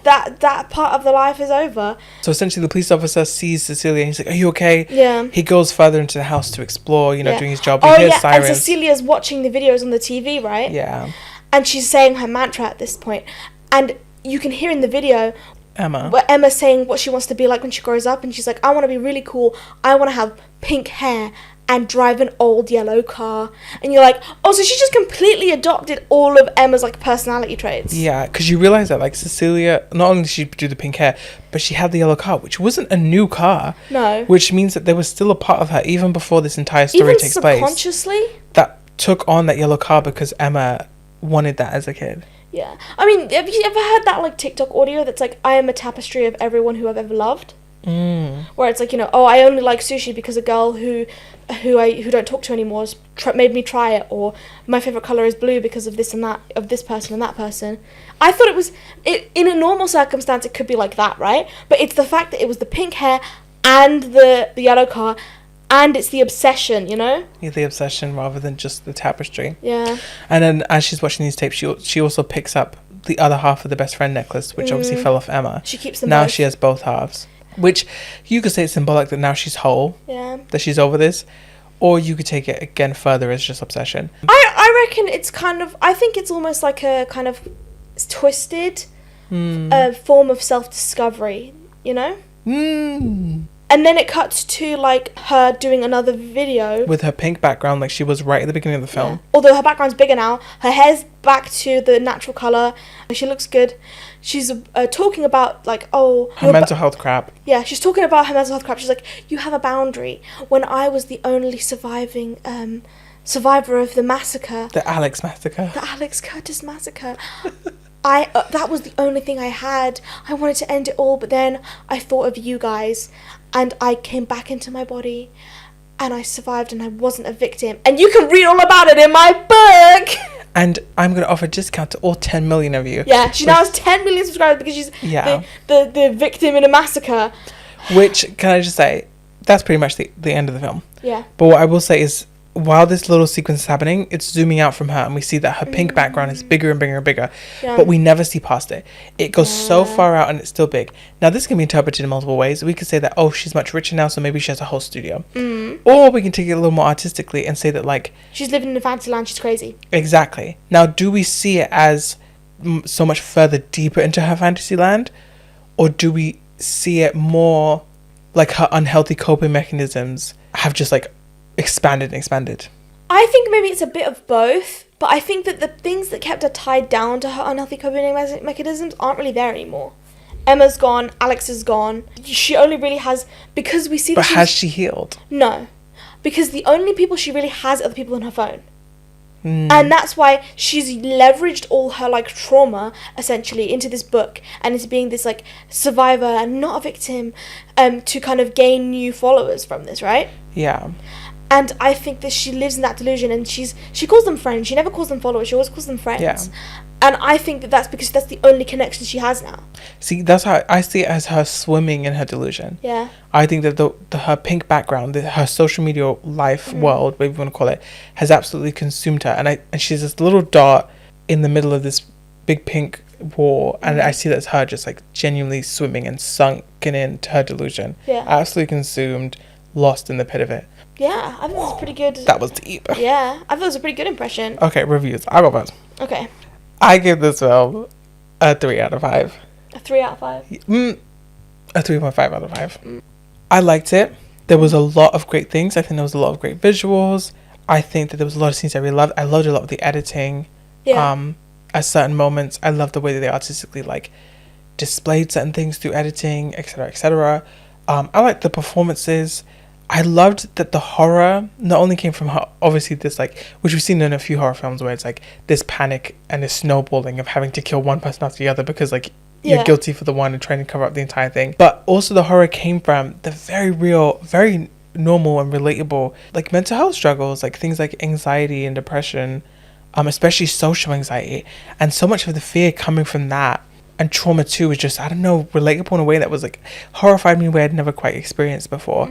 that part of the life is over. So essentially the police officer sees Cecilia and he's like, are you okay? Yeah. He goes further into the house to explore, Yeah. doing his job. He Oh hears yeah, sirens. and Cecilia's watching the videos on the TV, right? Yeah. And she's saying her mantra at this point. And you can hear in the video Emma. where Emma's saying what she wants to be like when she grows up, and she's like, I want to be really cool. I want to have pink hair and drive an old yellow car. And you're like, oh, so she just completely adopted all of Emma's like personality traits. Yeah, because you realise that like Cecilia, not only did she do the pink hair, but she had the yellow car, which wasn't a new car. No. Which means that there was still a part of her, even before this entire story Even takes place, subconsciously. that took on that yellow car because Emma wanted that as a kid. Yeah. I mean, have you ever heard that like TikTok audio that's like, I am a tapestry of everyone who I've ever loved? Where it's like, oh, I only like sushi because a girl who don't talk to anymore made me try it, or my favorite color is blue because of this and that, of this person and that person. I thought in a normal circumstance it could be like that, right? But it's the fact that it was the pink hair and the yellow car, and it's the obsession, Yeah, the obsession rather than just the tapestry. Yeah. And then as she's watching these tapes, she also picks up the other half of the best friend necklace, which obviously fell off Emma. She keeps them now both. she has both halves, which you could say it's symbolic that now she's whole, Yeah. that she's over this, or you could take it again further as just obsession. I reckon it's I think it's almost like a kind of twisted form of self-discovery, And then it cuts to like her doing another video With her pink background, like she was right at the beginning of the film. Yeah. Although her background's bigger now, her hair's back to the natural colour. She looks good. She's talking about like, Her mental health crap. Yeah, she's talking about her mental health crap. She's like, you have a boundary. When I was the only surviving survivor of the massacre, The Alex massacre. the Alex Curtis massacre, that was the only thing I had. I wanted to end it all, but then I thought of you guys, and I came back into my body, and I survived, and I wasn't a victim. And you can read all about it in my book. And I'm going to offer a discount to all 10 million of you. Yeah, she now has 10 million subscribers because she's the victim in a massacre. Which, can I just say, that's pretty much the end of the film. Yeah. But what I will say is, while this little sequence is happening, it's zooming out from her, and we see that her pink background is bigger and bigger and bigger. Yeah. But we never see past it. It goes so far out, and it's still big. Now, this can be interpreted in multiple ways. We could say that, oh, she's much richer now, so maybe she has a whole studio. Or we can take it a little more artistically and say that, like, she's living in a fantasy land. She's crazy. Exactly. Now, do we see it as so much further deeper into her fantasy land? Or do we see it more like her unhealthy coping mechanisms have just, like, expanded and expanded? I think maybe it's a bit of both, but I think that the things that kept her tied down to her unhealthy coping mechanisms aren't really there anymore. Emma's gone, Alex is gone. She only really has, because we see that. But has she healed? No, because the only people she really has are the people on her phone. And that's why she's leveraged all her, like, trauma, essentially, into this book and into being this, like, survivor and not a victim, to kind of gain new followers from this, right? Yeah. And I think that she lives in that delusion, and she calls them friends. She never calls them followers. She always calls them friends. Yeah. And I think that that's because that's the only connection she has now. See, that's how I see it, as her swimming in her delusion. Yeah. I think that her pink background, her social media life world, whatever you want to call it, has absolutely consumed her. And she's this little dot in the middle of this big pink wall, and I see that's her just, like, genuinely swimming and sunken into her delusion. Yeah. Absolutely consumed, lost in the pit of it. Yeah, I think that's pretty good. That was deep. Yeah, I thought it was a pretty good impression. Okay, reviews. I got first. Okay. I give this film a 3 out of 5. A 3 out of 5. A 3.5 out of 5. I liked it. There was a lot of great things. I think there was a lot of great visuals. I think that there was a lot of scenes I really loved. I loved a lot of the editing. Yeah. At certain moments, I loved the way that they artistically, like, displayed certain things through editing, etc., etc. I liked the performances. I loved that the horror not only came from her, obviously this, like, which we've seen in a few horror films where it's like this panic and this snowballing of having to kill one person after the other because, like, you're guilty for the one and trying to cover up the entire thing. But also the horror came from the very real, very normal and relatable, like, mental health struggles, like things like anxiety and depression, especially social anxiety, and so much of the fear coming from that. And trauma too was just, I don't know, relatable in a way that was, like, horrified me in a way I'd never quite experienced before.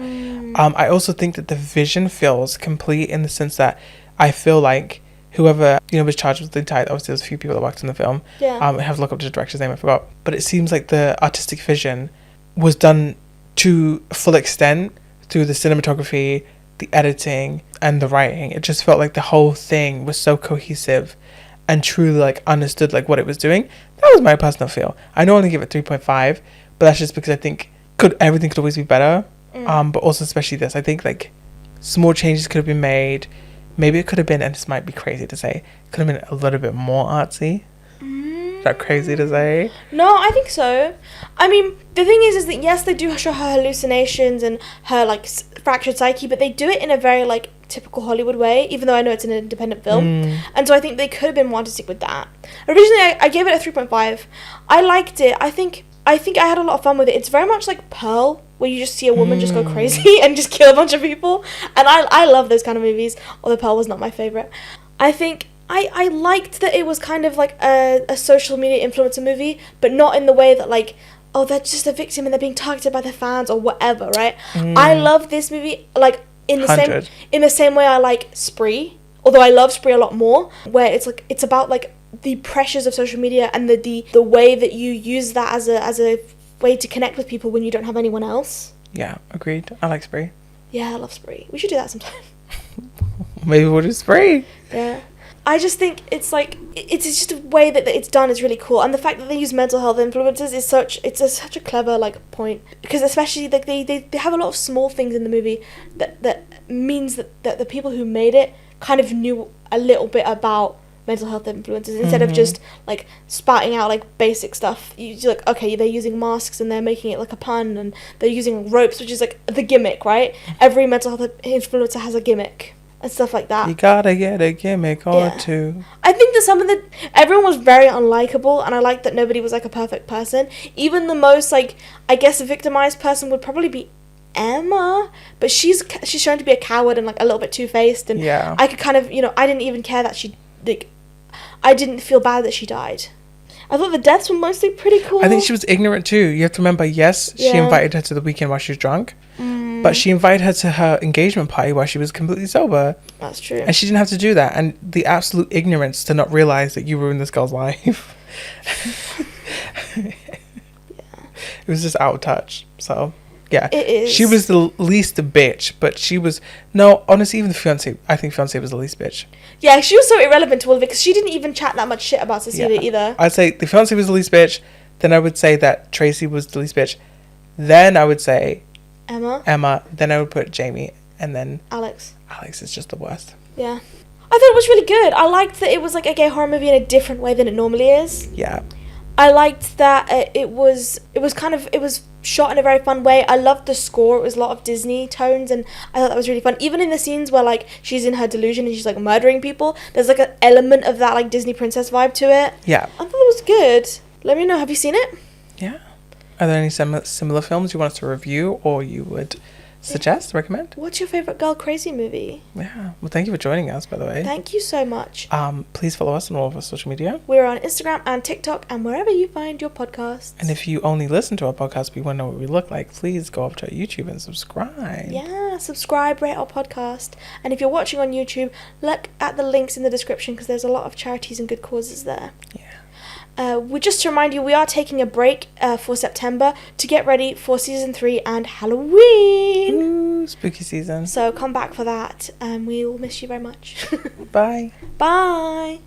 I also think that the vision feels complete in the sense that I feel like whoever, was charged with the entire, obviously there's a few people that worked in the film. Yeah. I have to look up the director's name, I forgot. But it seems like the artistic vision was done to full extent through the cinematography, the editing, and the writing. It just felt like the whole thing was so cohesive and truly, like, understood, like, what it was doing. That was my personal feel. I know I only give it 3.5, but that's just because I think everything could always be better. But also especially this, I think, like, small changes could have been made. Maybe it could have been, and this might be crazy to say, could have been a little bit more artsy. Is that crazy to say? No, I think so. I mean, the thing is that yes, they do show her hallucinations and her, like, fractured psyche, but they do it in a very, like, typical Hollywood way, even though I know it's an independent film. And so I think they could have been more artistic with that. Originally, I gave it a 3.5. I liked it. I think I had a lot of fun with it. It's very much like Pearl, where you just see a woman just go crazy and just kill a bunch of people. And I love those kind of movies, although Pearl was not my favourite. I think I liked that it was kind of like a social media influencer movie, but not in the way that, like, oh, they're just a victim and they're being targeted by their fans or whatever, right? I love this movie, like, in the same way I like Spree, although I love Spree a lot more, where it's like, it's about, like, the pressures of social media and the way that you use that as a way to connect with people when you don't have anyone else. Yeah, agreed. I like Spree. Yeah, I love Spree. We should do that sometime. Maybe we'll do Spree. Yeah. I just think it's like, it's just a way that it's done is really cool, and the fact that they use mental health influences is such a clever, like, point, because especially, like, they have a lot of small things in the movie that means that the people who made it kind of knew a little bit about mental health influences instead of just, like, spouting out, like, basic stuff. You're like, okay, they're using masks and they're making it like a pun, and they're using ropes, which is, like, the gimmick, right? Every mental health influencer has a gimmick and stuff like that. You gotta get a gimmick or two. I think that everyone was very unlikable, and I like that nobody was, like, a perfect person. Even the most, like, I guess a victimized person would probably be Emma, but she's shown to be a coward and, like, a little bit two-faced, and yeah. I could kind of, I didn't even care that she, like, I didn't feel bad that she died. I thought the deaths were mostly pretty cool. I think she was ignorant too. You have to remember, yes, she invited her to the weekend while she was drunk, But she invited her to her engagement party while she was completely sober. That's true. And she didn't have to do that. And the absolute ignorance to not realize that you ruined this girl's life. It was just out of touch. So, yeah. It is. She was the least bitch, but she was... No, honestly, even the fiancé... I think fiancé was the least bitch. Yeah, she was so irrelevant to all of it because she didn't even chat that much shit about Cecilia either. I'd say the fiancé was the least bitch. Then I would say that Tracy was the least bitch. Then I would say... Emma. Then I would put Jamie. And then... Alex is just the worst. Yeah. I thought it was really good. I liked that it was like a gay horror movie in a different way than it normally is. Yeah. I liked that it was shot in a very fun way. I loved the score. It was a lot of Disney tones, and I thought that was really fun. Even in the scenes where like she's in her delusion and she's like murdering people, there's like an element of that like Disney princess vibe to it. Yeah. I thought it was good. Let me know. Have you seen it? Yeah. Are there any similar films you want us to review or you would suggest, recommend? What's your favorite girl crazy movie? Yeah. Well, thank you for joining us, by the way. Thank you so much. Please follow us on all of our social media. We're on Instagram and TikTok and wherever you find your podcasts. And if you only listen to our podcast but you want to know what we look like, please go up to our YouTube and subscribe. Yeah, subscribe, rate our podcast. And if you're watching on YouTube, look at the links in the description because there's a lot of charities and good causes there. Yeah. Just to remind you, we are taking a break for September to get ready for season 3 and Halloween. Ooh, spooky season. So come back for that, and we will miss you very much. Bye. Bye.